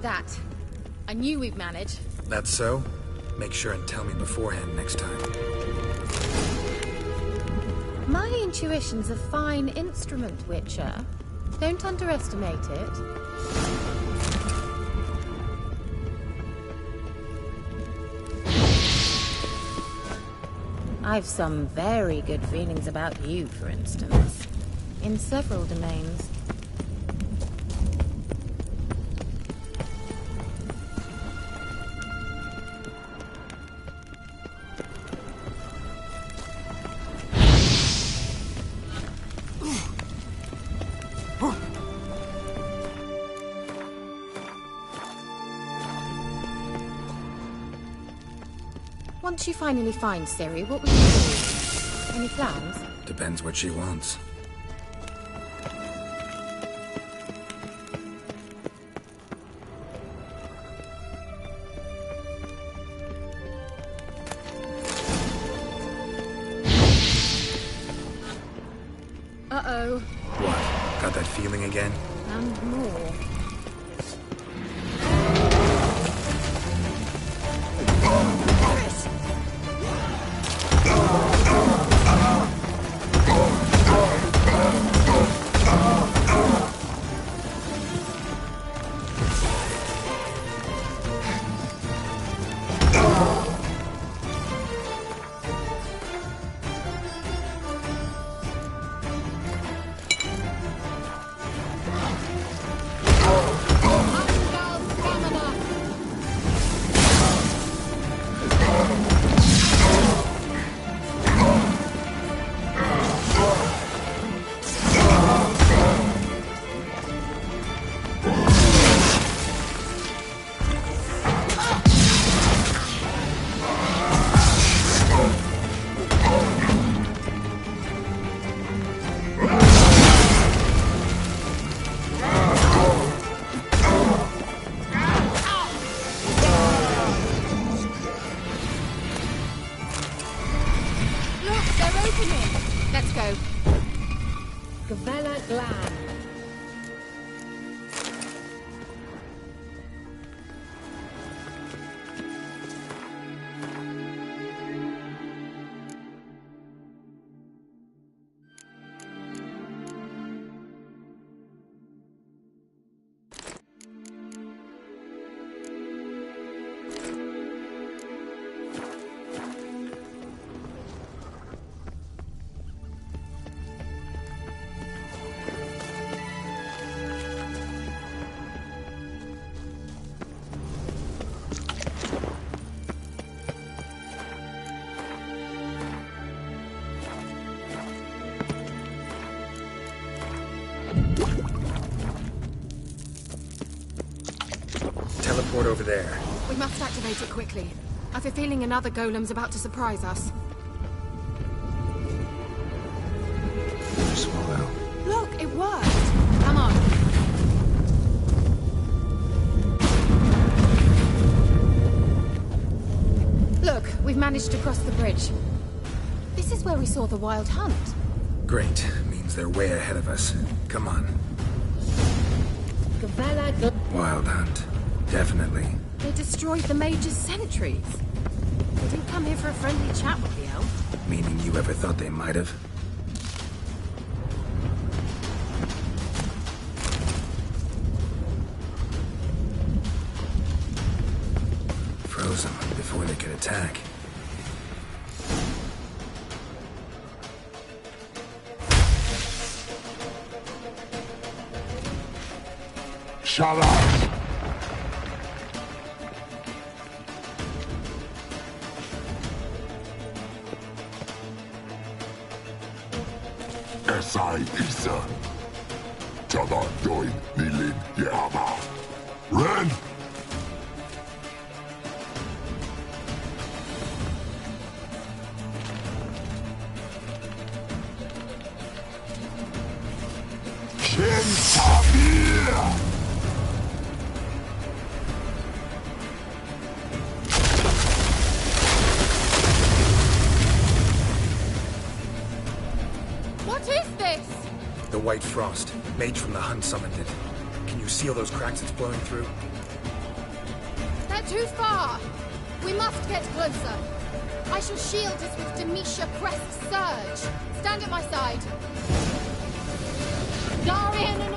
That. I knew we'd manage. That's so? Make sure and tell me beforehand next time. My intuition's a fine instrument, Witcher. Don't underestimate it. I've some very good feelings about you, for instance. In several domains. Once you finally find Ciri, what will you do? Any plans? Depends what she wants. Uh-oh. What? Got that feeling again? And more. opening! Let's go. Gavella Glan. Teleport over there. We must activate it quickly. I have a feeling another golem's about to surprise us. Swallow. Look, it worked! Come on. Look, we've managed to cross the bridge. This is where we saw the Wild Hunt. Great. Means they're way ahead of us. Come on. Wild Hunt. Definitely. They destroyed the Mage's sentries. They didn't come here for a friendly chat with the elf. Meaning you ever thought they might have? Froze them before they could attack. Shut up! Esai Isa. Tada doin nilin yama. Ren! Shen Tabir! The White Frost. Mage from the Hunt summoned it. Can you see all those cracks it's blowing through? They're too far! We must get closer. I shall shield us with Demetia Crest Surge. Stand at my side. Darian and...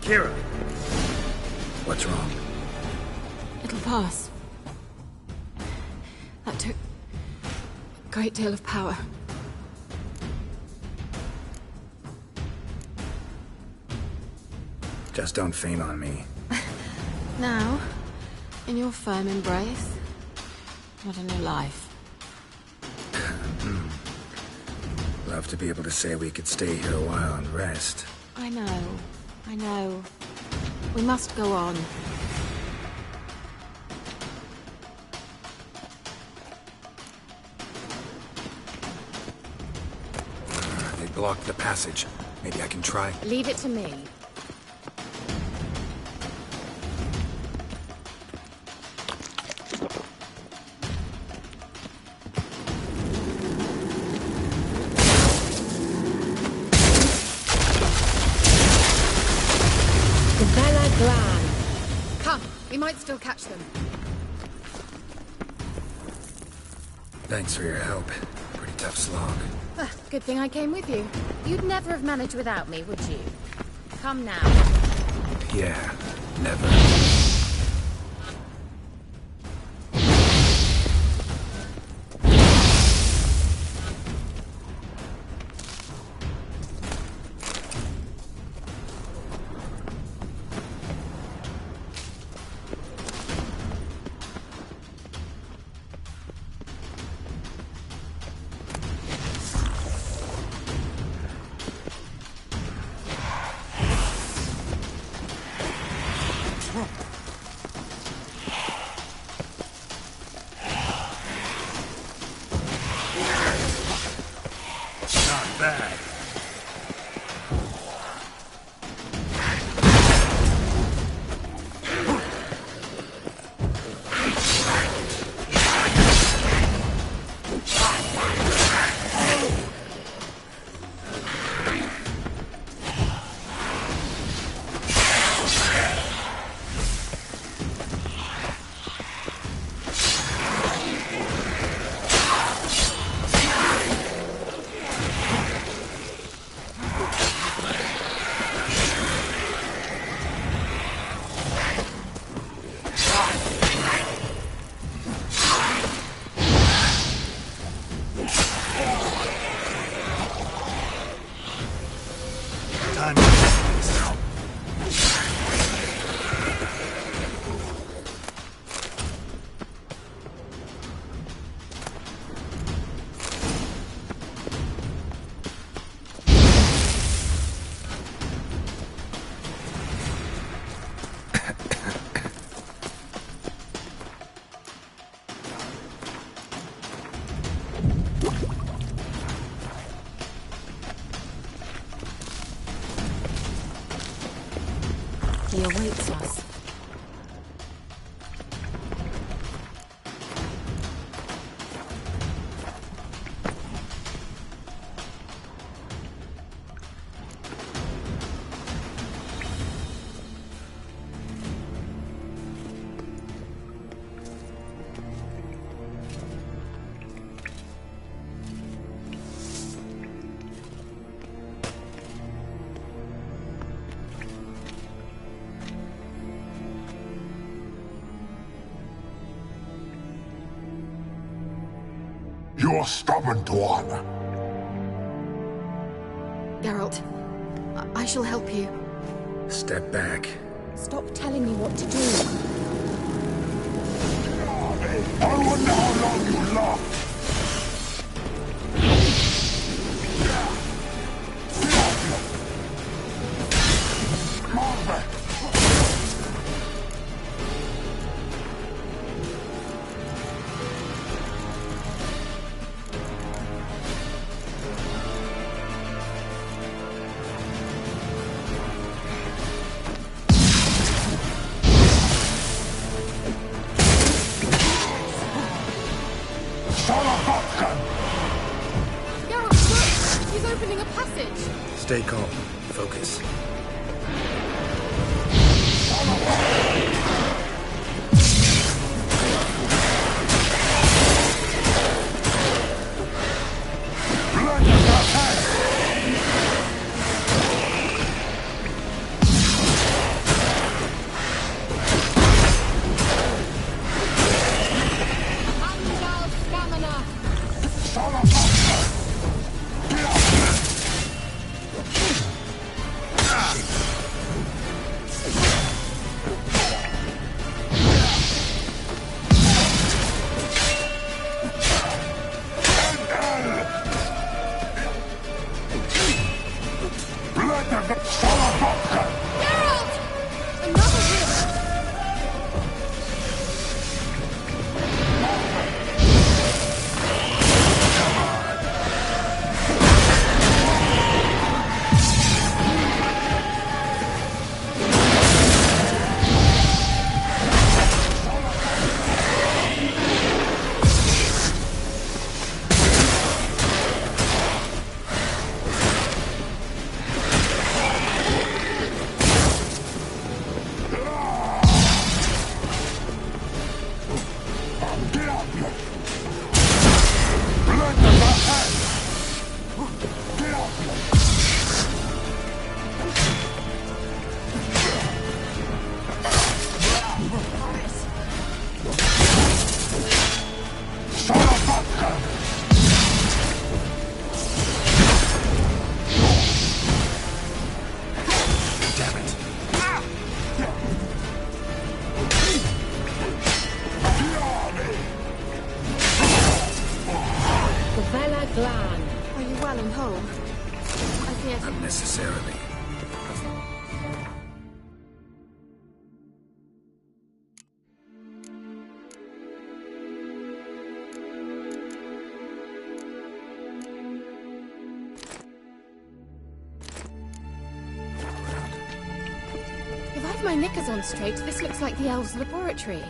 Kira! What's wrong? It'll pass. That took a great deal of power. Just don't faint on me. Now, in your firm embrace, what a new life. Love to be able to say we could stay here a while and rest. I know. We must go on. They blocked the passage. Maybe I can try. Leave it to me. Come, we might still catch them. Thanks for your help. Pretty tough slog. Good thing I came with you. You'd never have managed without me, would you? Come now. Yeah, never. He awaits us. You're stubborn, Tuan. Geralt, I shall help you. Step back. Stop telling me what to do. I wonder how long you last. Stay calm. Focus. Are you well and whole? I feared... Not necessarily. If I've my knickers on straight, this looks like the elves' laboratory.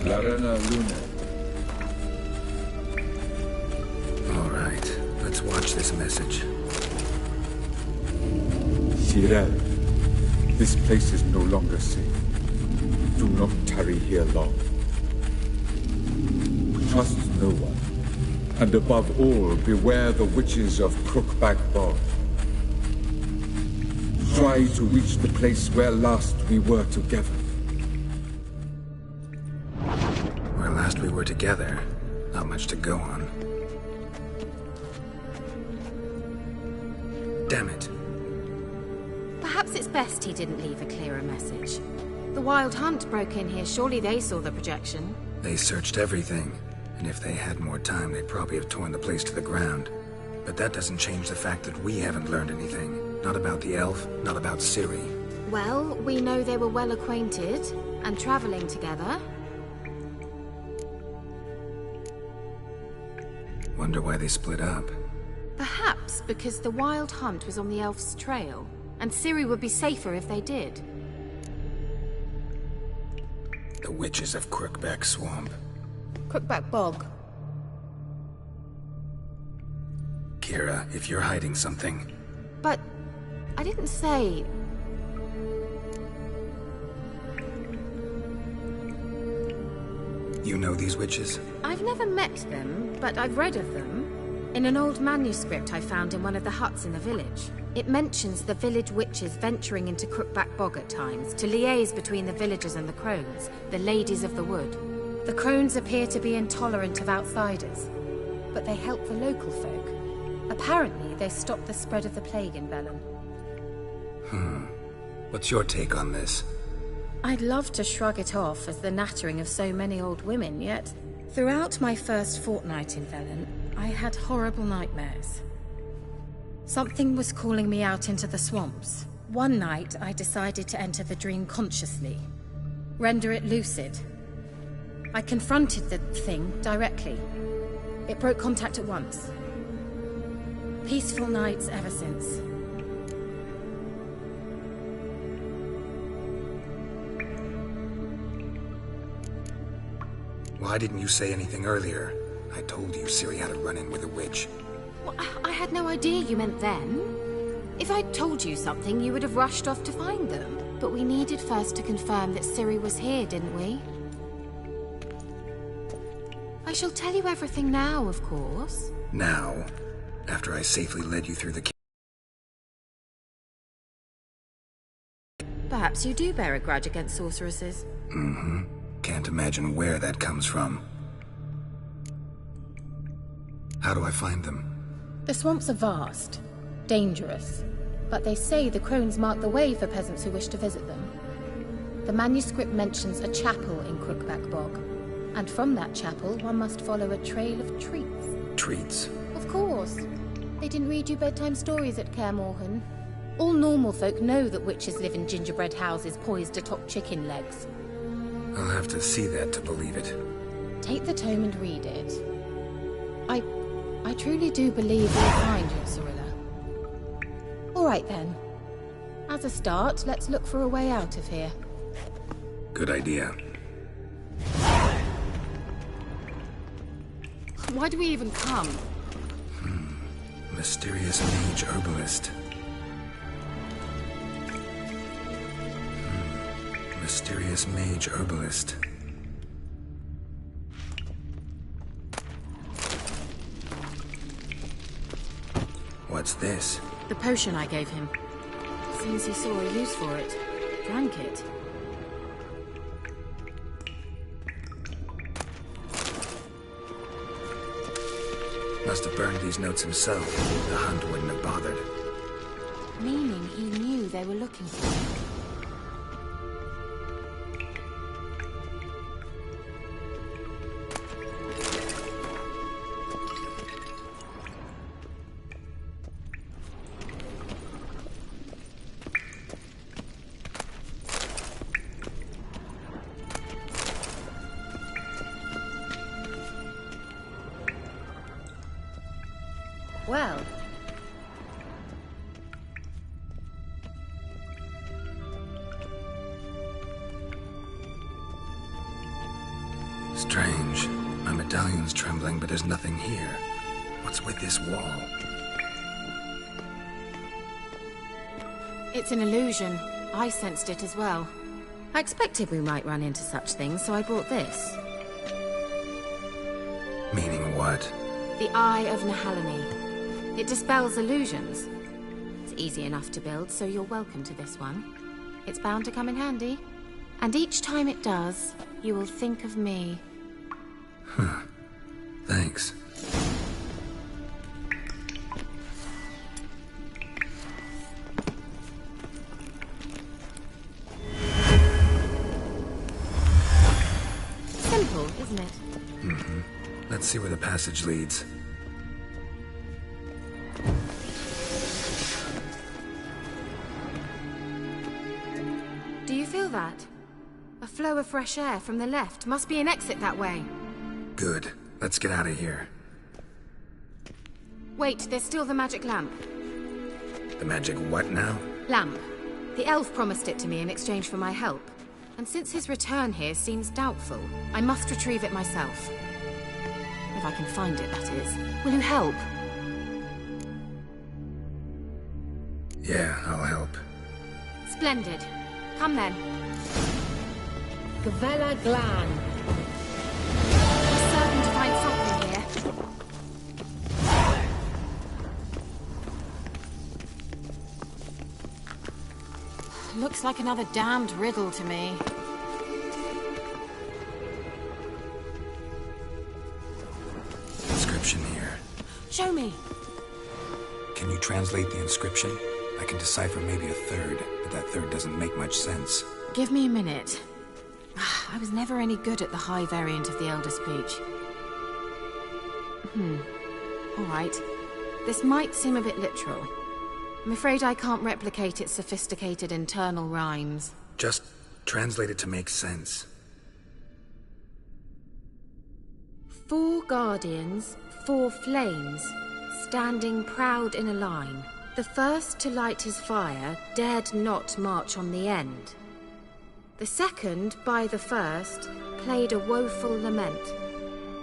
Larena Luna. All right, let's watch this message. Sirel, this place is no longer safe. Do not tarry here long. Trust no one. And above all, beware the witches of Crookback Bog. Try to reach the place where last we were together. Where last we were together, not much to go on. Damn it. Perhaps it's best he didn't leave a clearer message. The Wild Hunt broke in here. Surely they saw the projection. They searched everything, and if they had more time, they'd probably have torn the place to the ground. But that doesn't change the fact that we haven't learned anything. Not about the elf, not about Ciri. Well, we know they were well acquainted and traveling together. Wonder why they split up. Perhaps because the Wild Hunt was on the elf's trail, and Ciri would be safer if they did. The witches of Crookback Swamp. Crookback Bog. Kira, if you're hiding something... But I didn't say... You know these witches? I've never met them, but I've read of them. In an old manuscript I found in one of the huts in the village. It mentions the village witches venturing into Crookback Bog at times to liaise between the villagers and the crones, the ladies of the wood. The crones appear to be intolerant of outsiders, but they help the local folk. Apparently, they stopped the spread of the plague in Velen. What's your take on this? I'd love to shrug it off as the nattering of so many old women, yet throughout my first fortnight in Velen, I had horrible nightmares. Something was calling me out into the swamps. One night, I decided to enter the dream consciously, render it lucid. I confronted the thing directly. It broke contact at once. Peaceful nights ever since. Why didn't you say anything earlier? I told you Ciri had a run-in with a witch. Well, I had no idea you meant then. If I'd told you something, you would have rushed off to find them. But we needed first to confirm that Ciri was here, didn't we? I shall tell you everything now, of course. Now, after I safely led you through the... Perhaps you do bear a grudge against sorceresses. Mm-hmm. Can't imagine where that comes from. How do I find them? The swamps are vast, dangerous, but they say the crones mark the way for peasants who wish to visit them. The manuscript mentions a chapel in Crookback Bog, and from that chapel one must follow a trail of treats. Treats? Of course. They didn't read you bedtime stories at Kaer Morhen. All normal folk know that witches live in gingerbread houses poised atop chicken legs. I'll have to see that to believe it. Take the tome and read it. I truly do believe you'll find your Cirilla. All right then. As a start, let's look for a way out of here. Good idea. Why do we even come? Mysterious mage herbalist. Mysterious mage herbalist. What's this? The potion I gave him. Seems he saw a use for it. Drank it. Must have burned these notes himself. The hunt wouldn't have bothered. Meaning he knew they were looking for him. Well. Strange. My medallion's trembling, but there's nothing here. What's with this wall? It's an illusion. I sensed it as well. I expected we might run into such things, so I brought this. Meaning what? The Eye of Nehaleni. It dispels illusions. It's easy enough to build, so you're welcome to this one. It's bound to come in handy. And each time it does, you will think of me. Huh. Thanks. Simple, isn't it? Mm-hmm. Let's see where the passage leads. Do you feel that? A flow of fresh air from the left. Must be an exit that way. Good. Let's get out of here. Wait, there's still the magic lamp. The magic what now? Lamp. The elf promised it to me in exchange for my help. And since his return here seems doubtful, I must retrieve it myself. If I can find it, that is. Will you help? Yeah, I'll help. Splendid. Come then. Gavella Glan. We're certain to find something here. Looks like another damned riddle to me. Inscription here. Show me. Can you translate the inscription? I can decipher maybe a third, but that third doesn't make much sense. Give me a minute. I was never any good at the high variant of the Elder Speech. All right. This might seem a bit literal. I'm afraid I can't replicate its sophisticated internal rhymes. Just translate it to make sense. 4 guardians, 4 flames, standing proud in a line. The first to light his fire dared not march on the end. The second, by the first, played a woeful lament.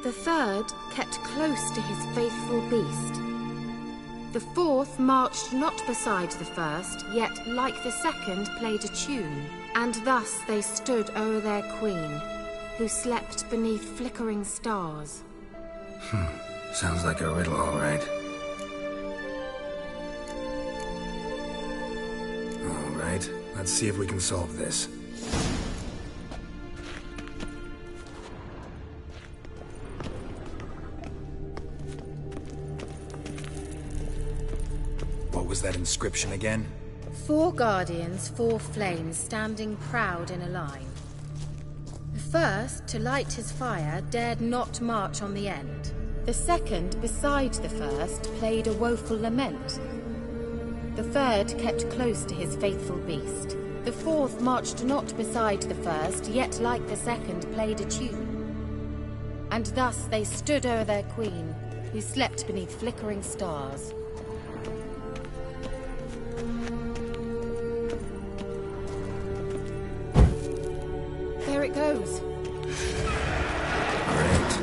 The third kept close to his faithful beast. The fourth marched not beside the first, yet, like the second, played a tune. And thus they stood o'er their queen, who slept beneath flickering stars. Sounds like a riddle, all right. All right, let's see if we can solve this. What was that inscription again? 4 guardians, 4 flames, standing proud in a line. The first, to light his fire, dared not march on the end. The second, beside the first, played a woeful lament. The third kept close to his faithful beast. The fourth marched not beside the first, yet like the second played a tune. And thus they stood o'er their queen, who slept beneath flickering stars. There it goes. Great.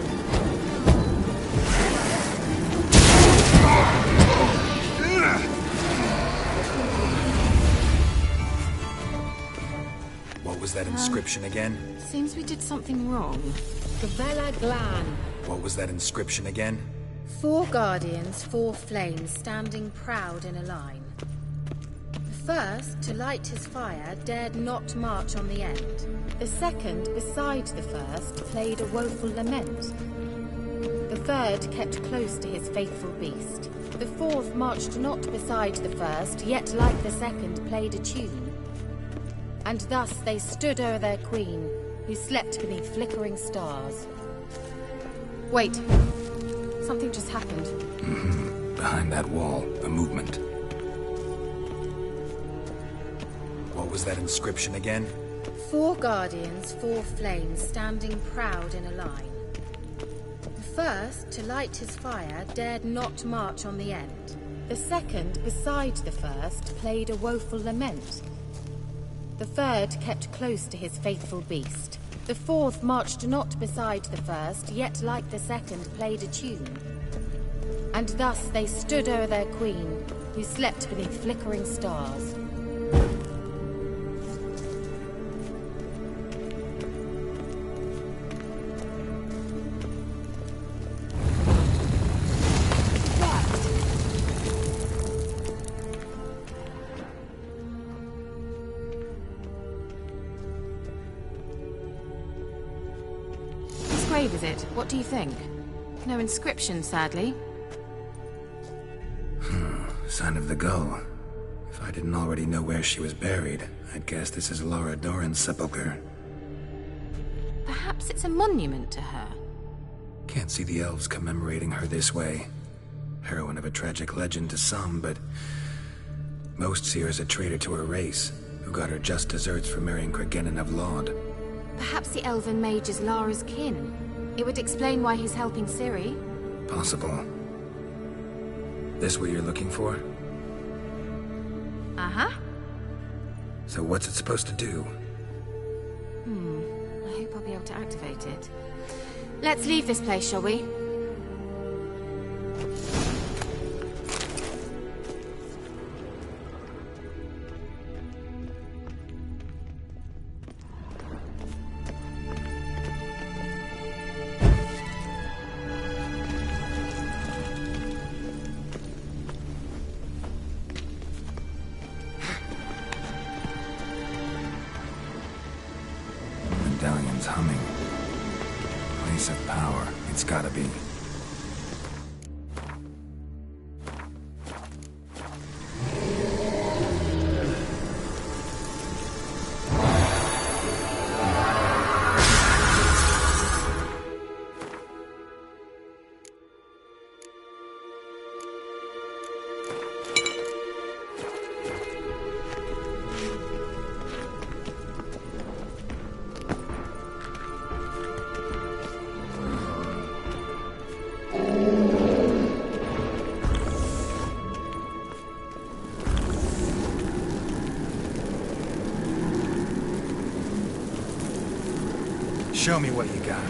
What was that inscription again? Seems we did something wrong. Gavella Glan. What was that inscription again? 4 guardians, 4 flames, standing proud in a line. The first, to light his fire, dared not march on the end. The second, beside the first, played a woeful lament. The third kept close to his faithful beast. The fourth marched not beside the first, yet like the second played a tune. And thus they stood o'er their queen, who slept beneath flickering stars. Wait. Something just happened. Behind that wall, a movement. What was that inscription again? 4 guardians, 4 flames, standing proud in a line. The first, to light his fire, dared not march on the end. The second, beside the first, played a woeful lament. The third kept close to his faithful beast. The fourth marched not beside the first, yet like the second played a tune. And thus they stood o'er their queen, who slept beneath flickering stars. Is it? What do you think? No inscription, sadly. Sign of the gull. If I didn't already know where she was buried, I'd guess this is Laura Doran's sepulcher. Perhaps it's a monument to her. Can't see the elves commemorating her this way. Heroine of a tragic legend to some, but most see her as a traitor to her race, who got her just deserts for marrying Cregennan of Laud. Perhaps the elven mage is Lara's kin. It would explain why he's helping Ciri. Possible. This what you're looking for? Uh-huh. So what's it supposed to do? I hope I'll be able to activate it. Let's leave this place, shall we? Medallion's humming. Place of power. It's gotta be. Show me what you got.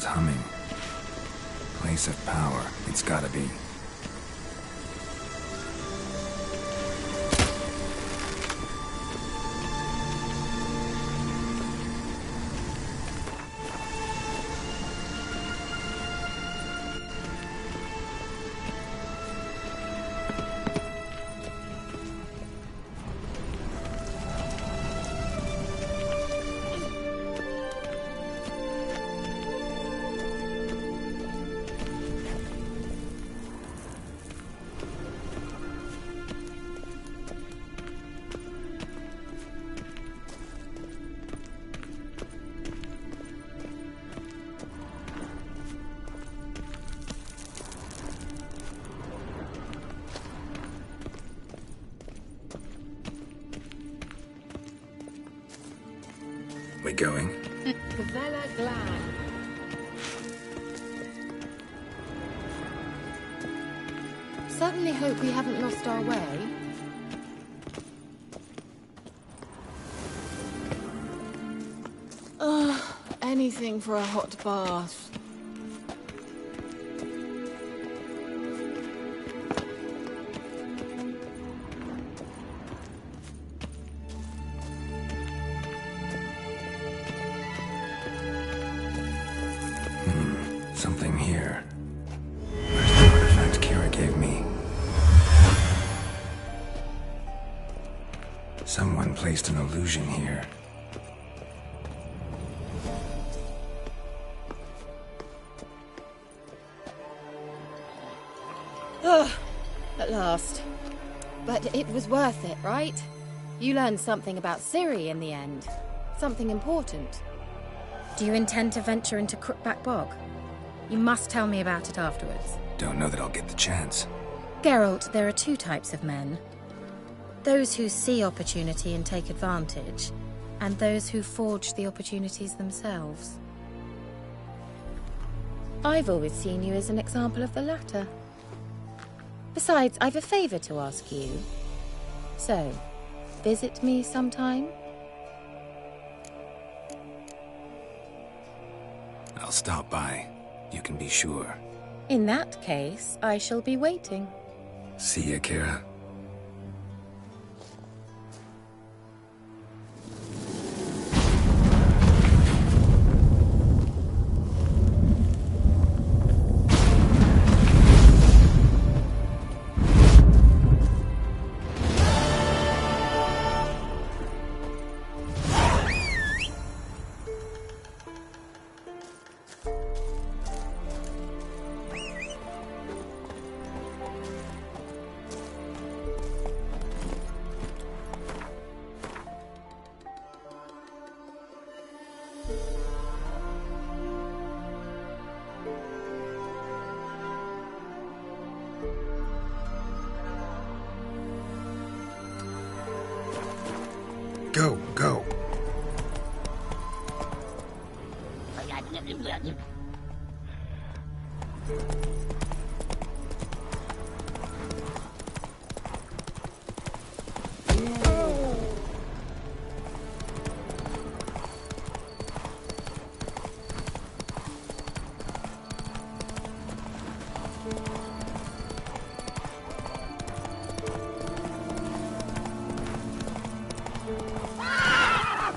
humming. Place of power, it's gotta be. We going? Vela Glan. Certainly hope we haven't lost our way. Ugh, anything for a hot bath. Something here. Where's the artifact Kira gave me? Someone placed an illusion here. Ugh, at last. But it was worth it, right? You learned something about Ciri in the end. Something important. Do you intend to venture into Crookback Bog? You must tell me about it afterwards. Don't know that I'll get the chance. Geralt, there are two types of men. Those who see opportunity and take advantage, and those who forge the opportunities themselves. I've always seen you as an example of the latter. Besides, I've a favor to ask you. So, visit me sometime? I'll stop by. You can be sure. In that case, I shall be waiting. See ya, Kira. Go, go.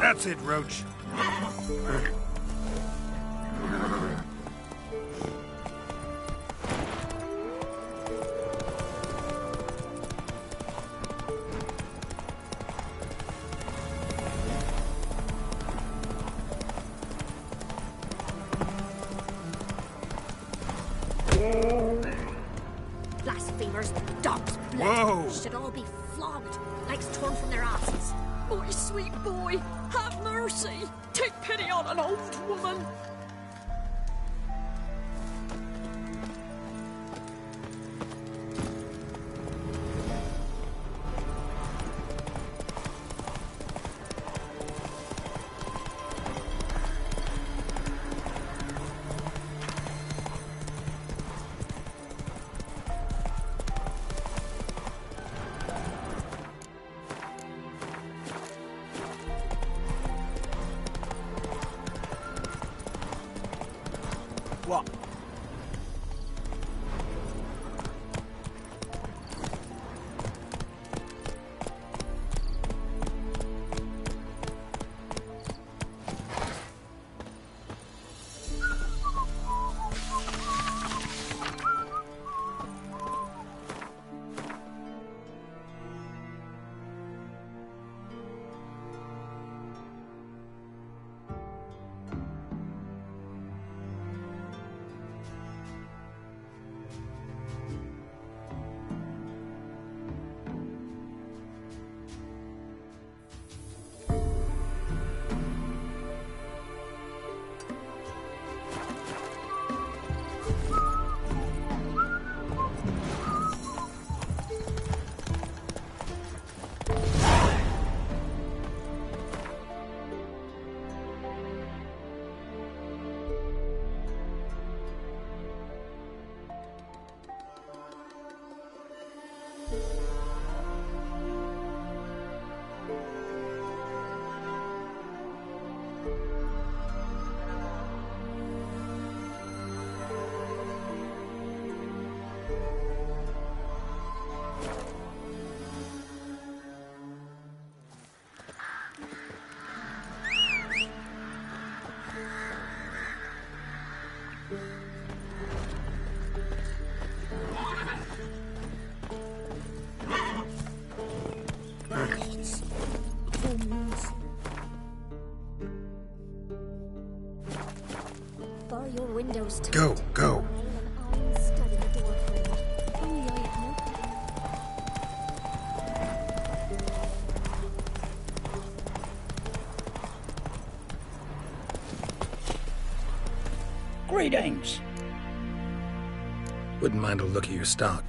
That's it, Roach. Blasphemers, dogs, blood. Whoa! Should all be flogged, legs torn from their asses. My sweet boy, have mercy. Take pity on an old woman. closed. Go, go. Study the door frame. Only I had no Greetings. Wouldn't mind a look at your stock.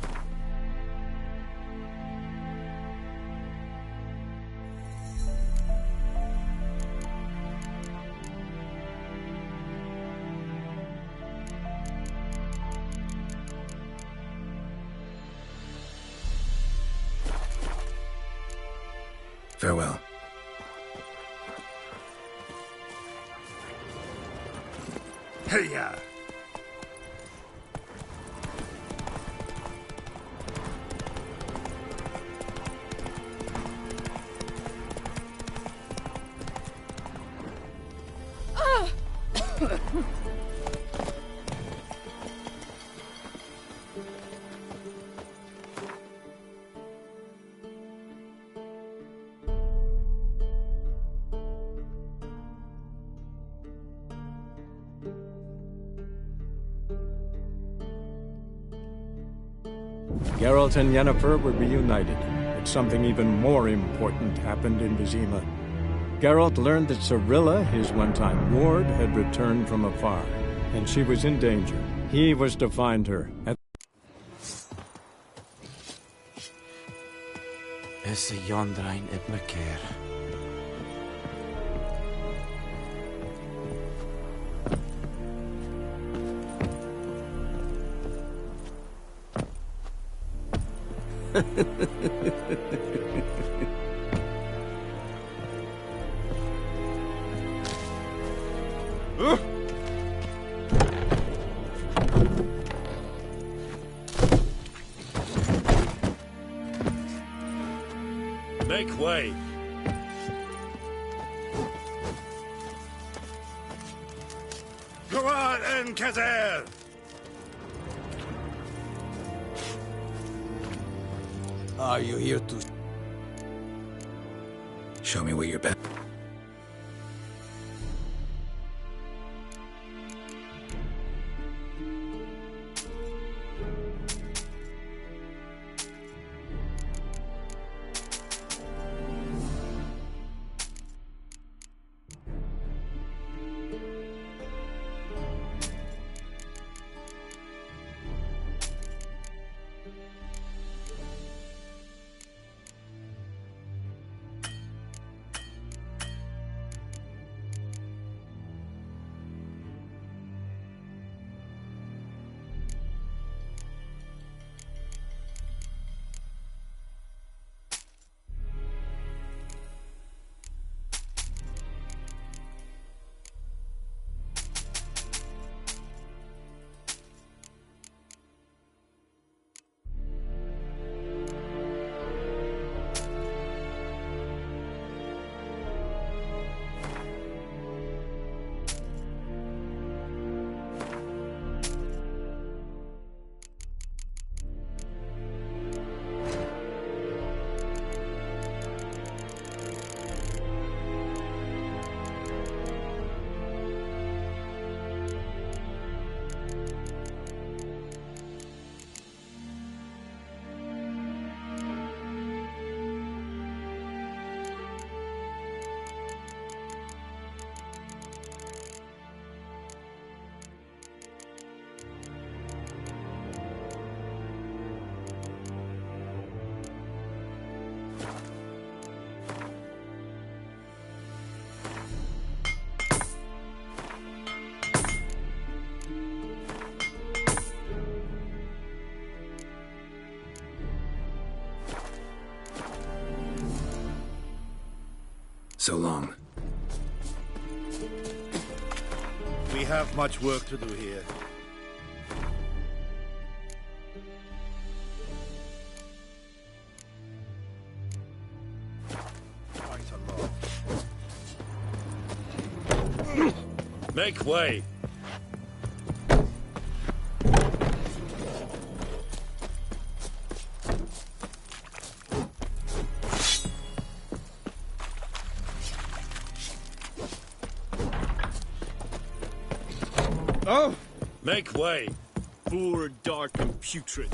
Farewell. Hey-ya! Geralt and Yennefer were reunited, but something even more important happened in Vizima. Geralt learned that Cirilla, his one-time ward, had returned from afar, and she was in danger. He was to find her. Is Yondrain Ibmaker. Make way. Go on, Enkazer! Are you here to... Show me what you're back. So long. We have much work to do here. Make way. Make way. Poor, dark, and putrid.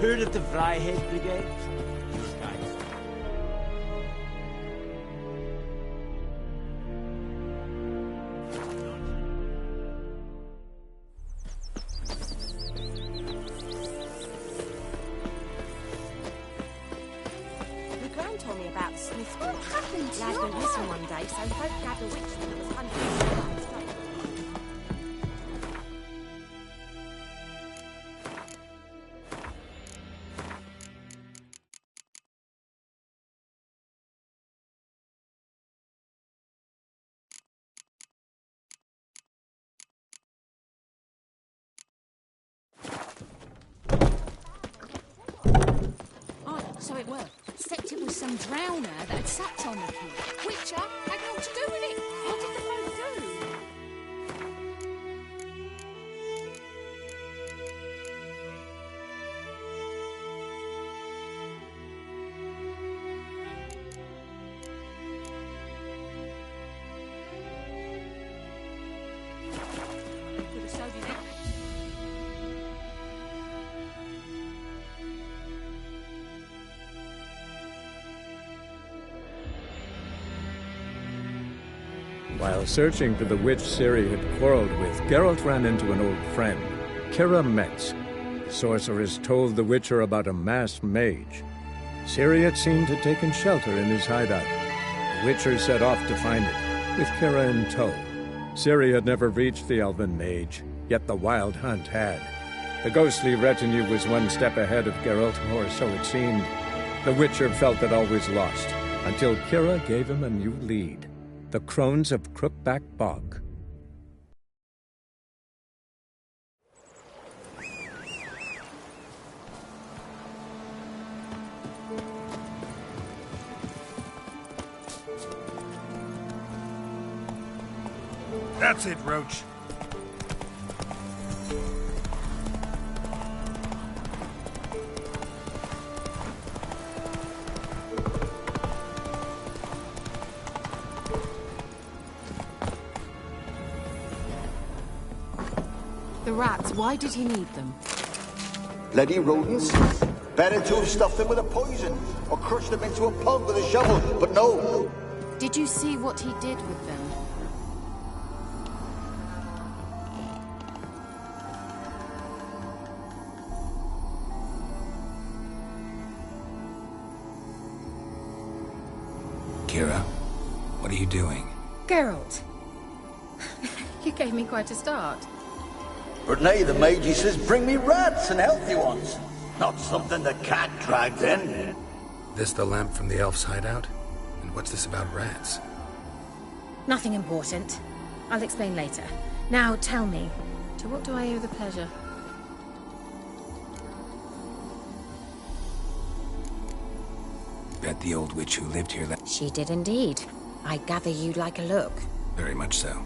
Heard of the Vryhead Brigade? The Grand told me about the Smith School. What happened to Lad your went missing hair? one day, so he both grabbed a witch and there was hundreds of them. Oh, so it were. Except it was some drowner that had sat on the key. Witcher had naught to do with it. What did the folk do? Could have sewed it out. While searching for the witch Ciri had quarreled with, Geralt ran into an old friend, Kira Metz. The sorceress told the Witcher about a masked mage. Ciri had seemed to have taken shelter in his hideout. The Witcher set off to find it, with Kira in tow. Ciri had never reached the elven mage, yet the wild hunt had. The ghostly retinue was one step ahead of Geralt, or so it seemed. The Witcher felt that all was lost, until Kira gave him a new lead. The Crones of Crookback Bog. That's it, Roach. The rats, why did he need them? Bloody rodents. Better to have stuffed them with a poison, or crushed them into a pulp with a shovel, but no. Did you see what he did with them? Kira, what are you doing? Geralt! You gave me quite a start. But nay, the mage, he says, bring me rats and healthy ones. Not something the cat dragged in. This the lamp from the elf's hideout? And what's this about rats? Nothing important. I'll explain later. Now tell me, to what do I owe the pleasure? Bet the old witch who lived here She did indeed. I gather you'd like a look. Very much so.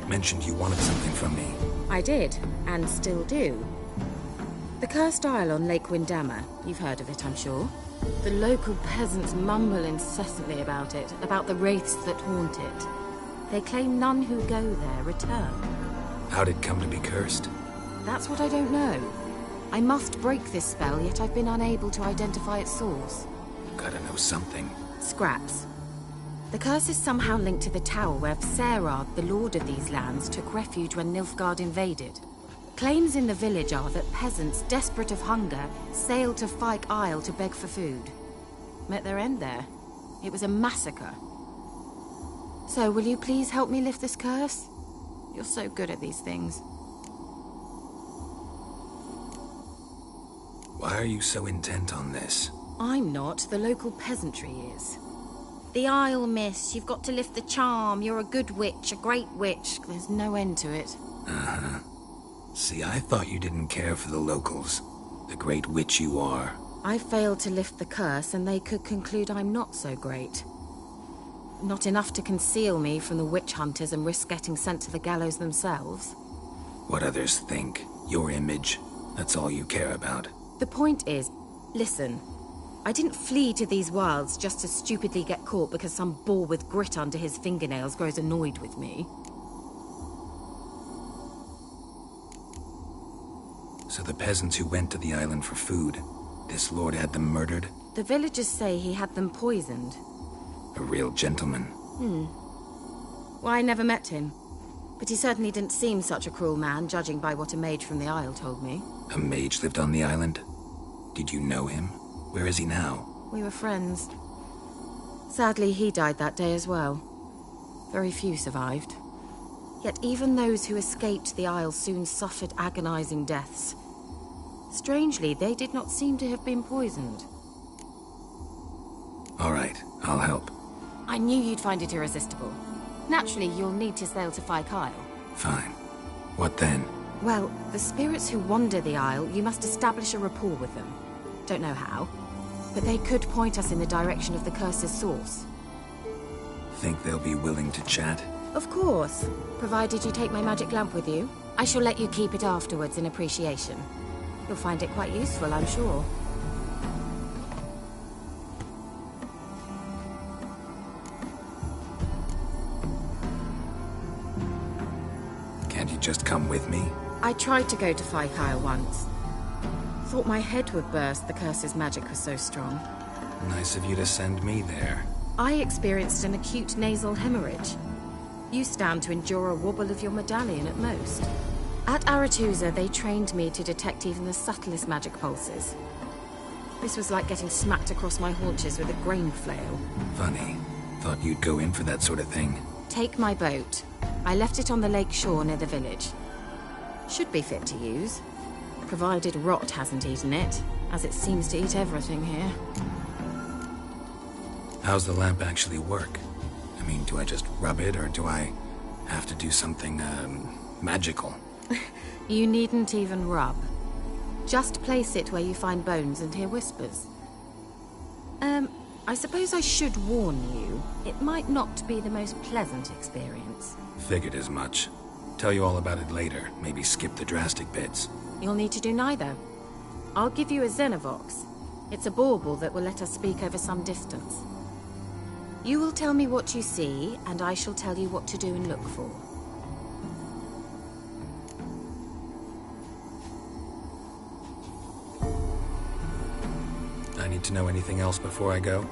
Mentioned you wanted something from me. I did, and still do. The Cursed Isle on Lake Windammer. You've heard of it, I'm sure. The local peasants mumble incessantly about it, about the wraiths that haunt it. They claim none who go there return. How'd it come to be cursed? That's what I don't know. I must break this spell, yet I've been unable to identify its source. Gotta know something. Scraps. The curse is somehow linked to the tower where Serad, the lord of these lands, took refuge when Nilfgaard invaded. Claims in the village are that peasants, desperate of hunger, sailed to Fyke Isle to beg for food. Met their end there. It was a massacre. So, will you please help me lift this curse? You're so good at these things. Why are you so intent on this? I'm not. The local peasantry is. The Isle, miss. You've got to lift the charm. You're a good witch, a great witch. There's no end to it. Uh-huh. See, I thought you didn't care for the locals. The great witch you are. I failed to lift the curse, and they could conclude I'm not so great. Not enough to conceal me from the witch hunters and risk getting sent to the gallows themselves. What others think. Your image. That's all you care about. The point is, listen. I didn't flee to these wilds just to stupidly get caught because some boar with grit under his fingernails grows annoyed with me. So the peasants who went to the island for food, this lord had them murdered? The villagers say he had them poisoned. A real gentleman. Well, I never met him. But he certainly didn't seem such a cruel man, judging by what a mage from the Isle told me. A mage lived on the island? Did you know him? Where is he now? We were friends. Sadly, he died that day as well. Very few survived. Yet even those who escaped the Isle soon suffered agonizing deaths. Strangely, they did not seem to have been poisoned. All right, I'll help. I knew you'd find it irresistible. Naturally, you'll need to sail to Fyke Isle. Fine. What then? Well, the spirits who wander the Isle, you must establish a rapport with them. Don't know how, but they could point us in the direction of the curse's source. Think they'll be willing to chat? Of course, provided you take my magic lamp with you. I shall let you keep it afterwards in appreciation. You'll find it quite useful, I'm sure. Can't you just come with me? I tried to go to Fyke Isle once. Thought my head would burst, the curse's magic was so strong. Nice of you to send me there. I experienced an acute nasal hemorrhage. You stand to endure a wobble of your medallion at most. At Aretusa, they trained me to detect even the subtlest magic pulses. This was like getting smacked across my haunches with a grain flail. Funny. Thought you'd go in for that sort of thing. Take my boat. I left it on the lake shore near the village. Should be fit to use. Provided rot hasn't eaten it, as it seems to eat everything here. How's the lamp actually work? I mean, do I just rub it, or do I have to do something, magical? You needn't even rub. Just place it where you find bones and hear whispers. I suppose I should warn you, it might not be the most pleasant experience. Figured as much. Tell you all about it later, maybe skip the drastic bits. You'll need to do neither. I'll give you a Xenovox. It's a bauble that will let us speak over some distance. You will tell me what you see, and I shall tell you what to do and look for. I need to know anything else before I go?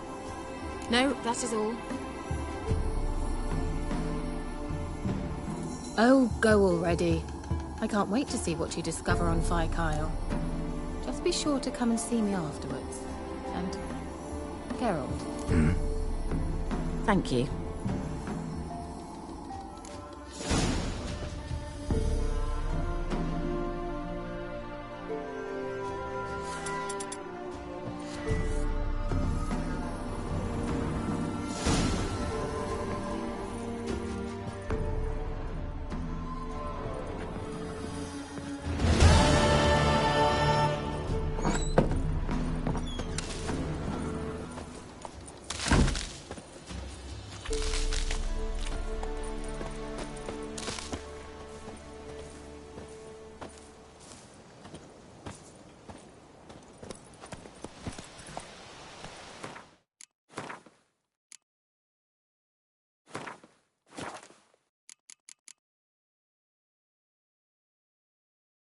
No, that is all. Oh, go already. I can't wait to see what you discover on Fyke Isle. Just be sure to come and see me afterwards. And Geralt. Hmm? Thank you.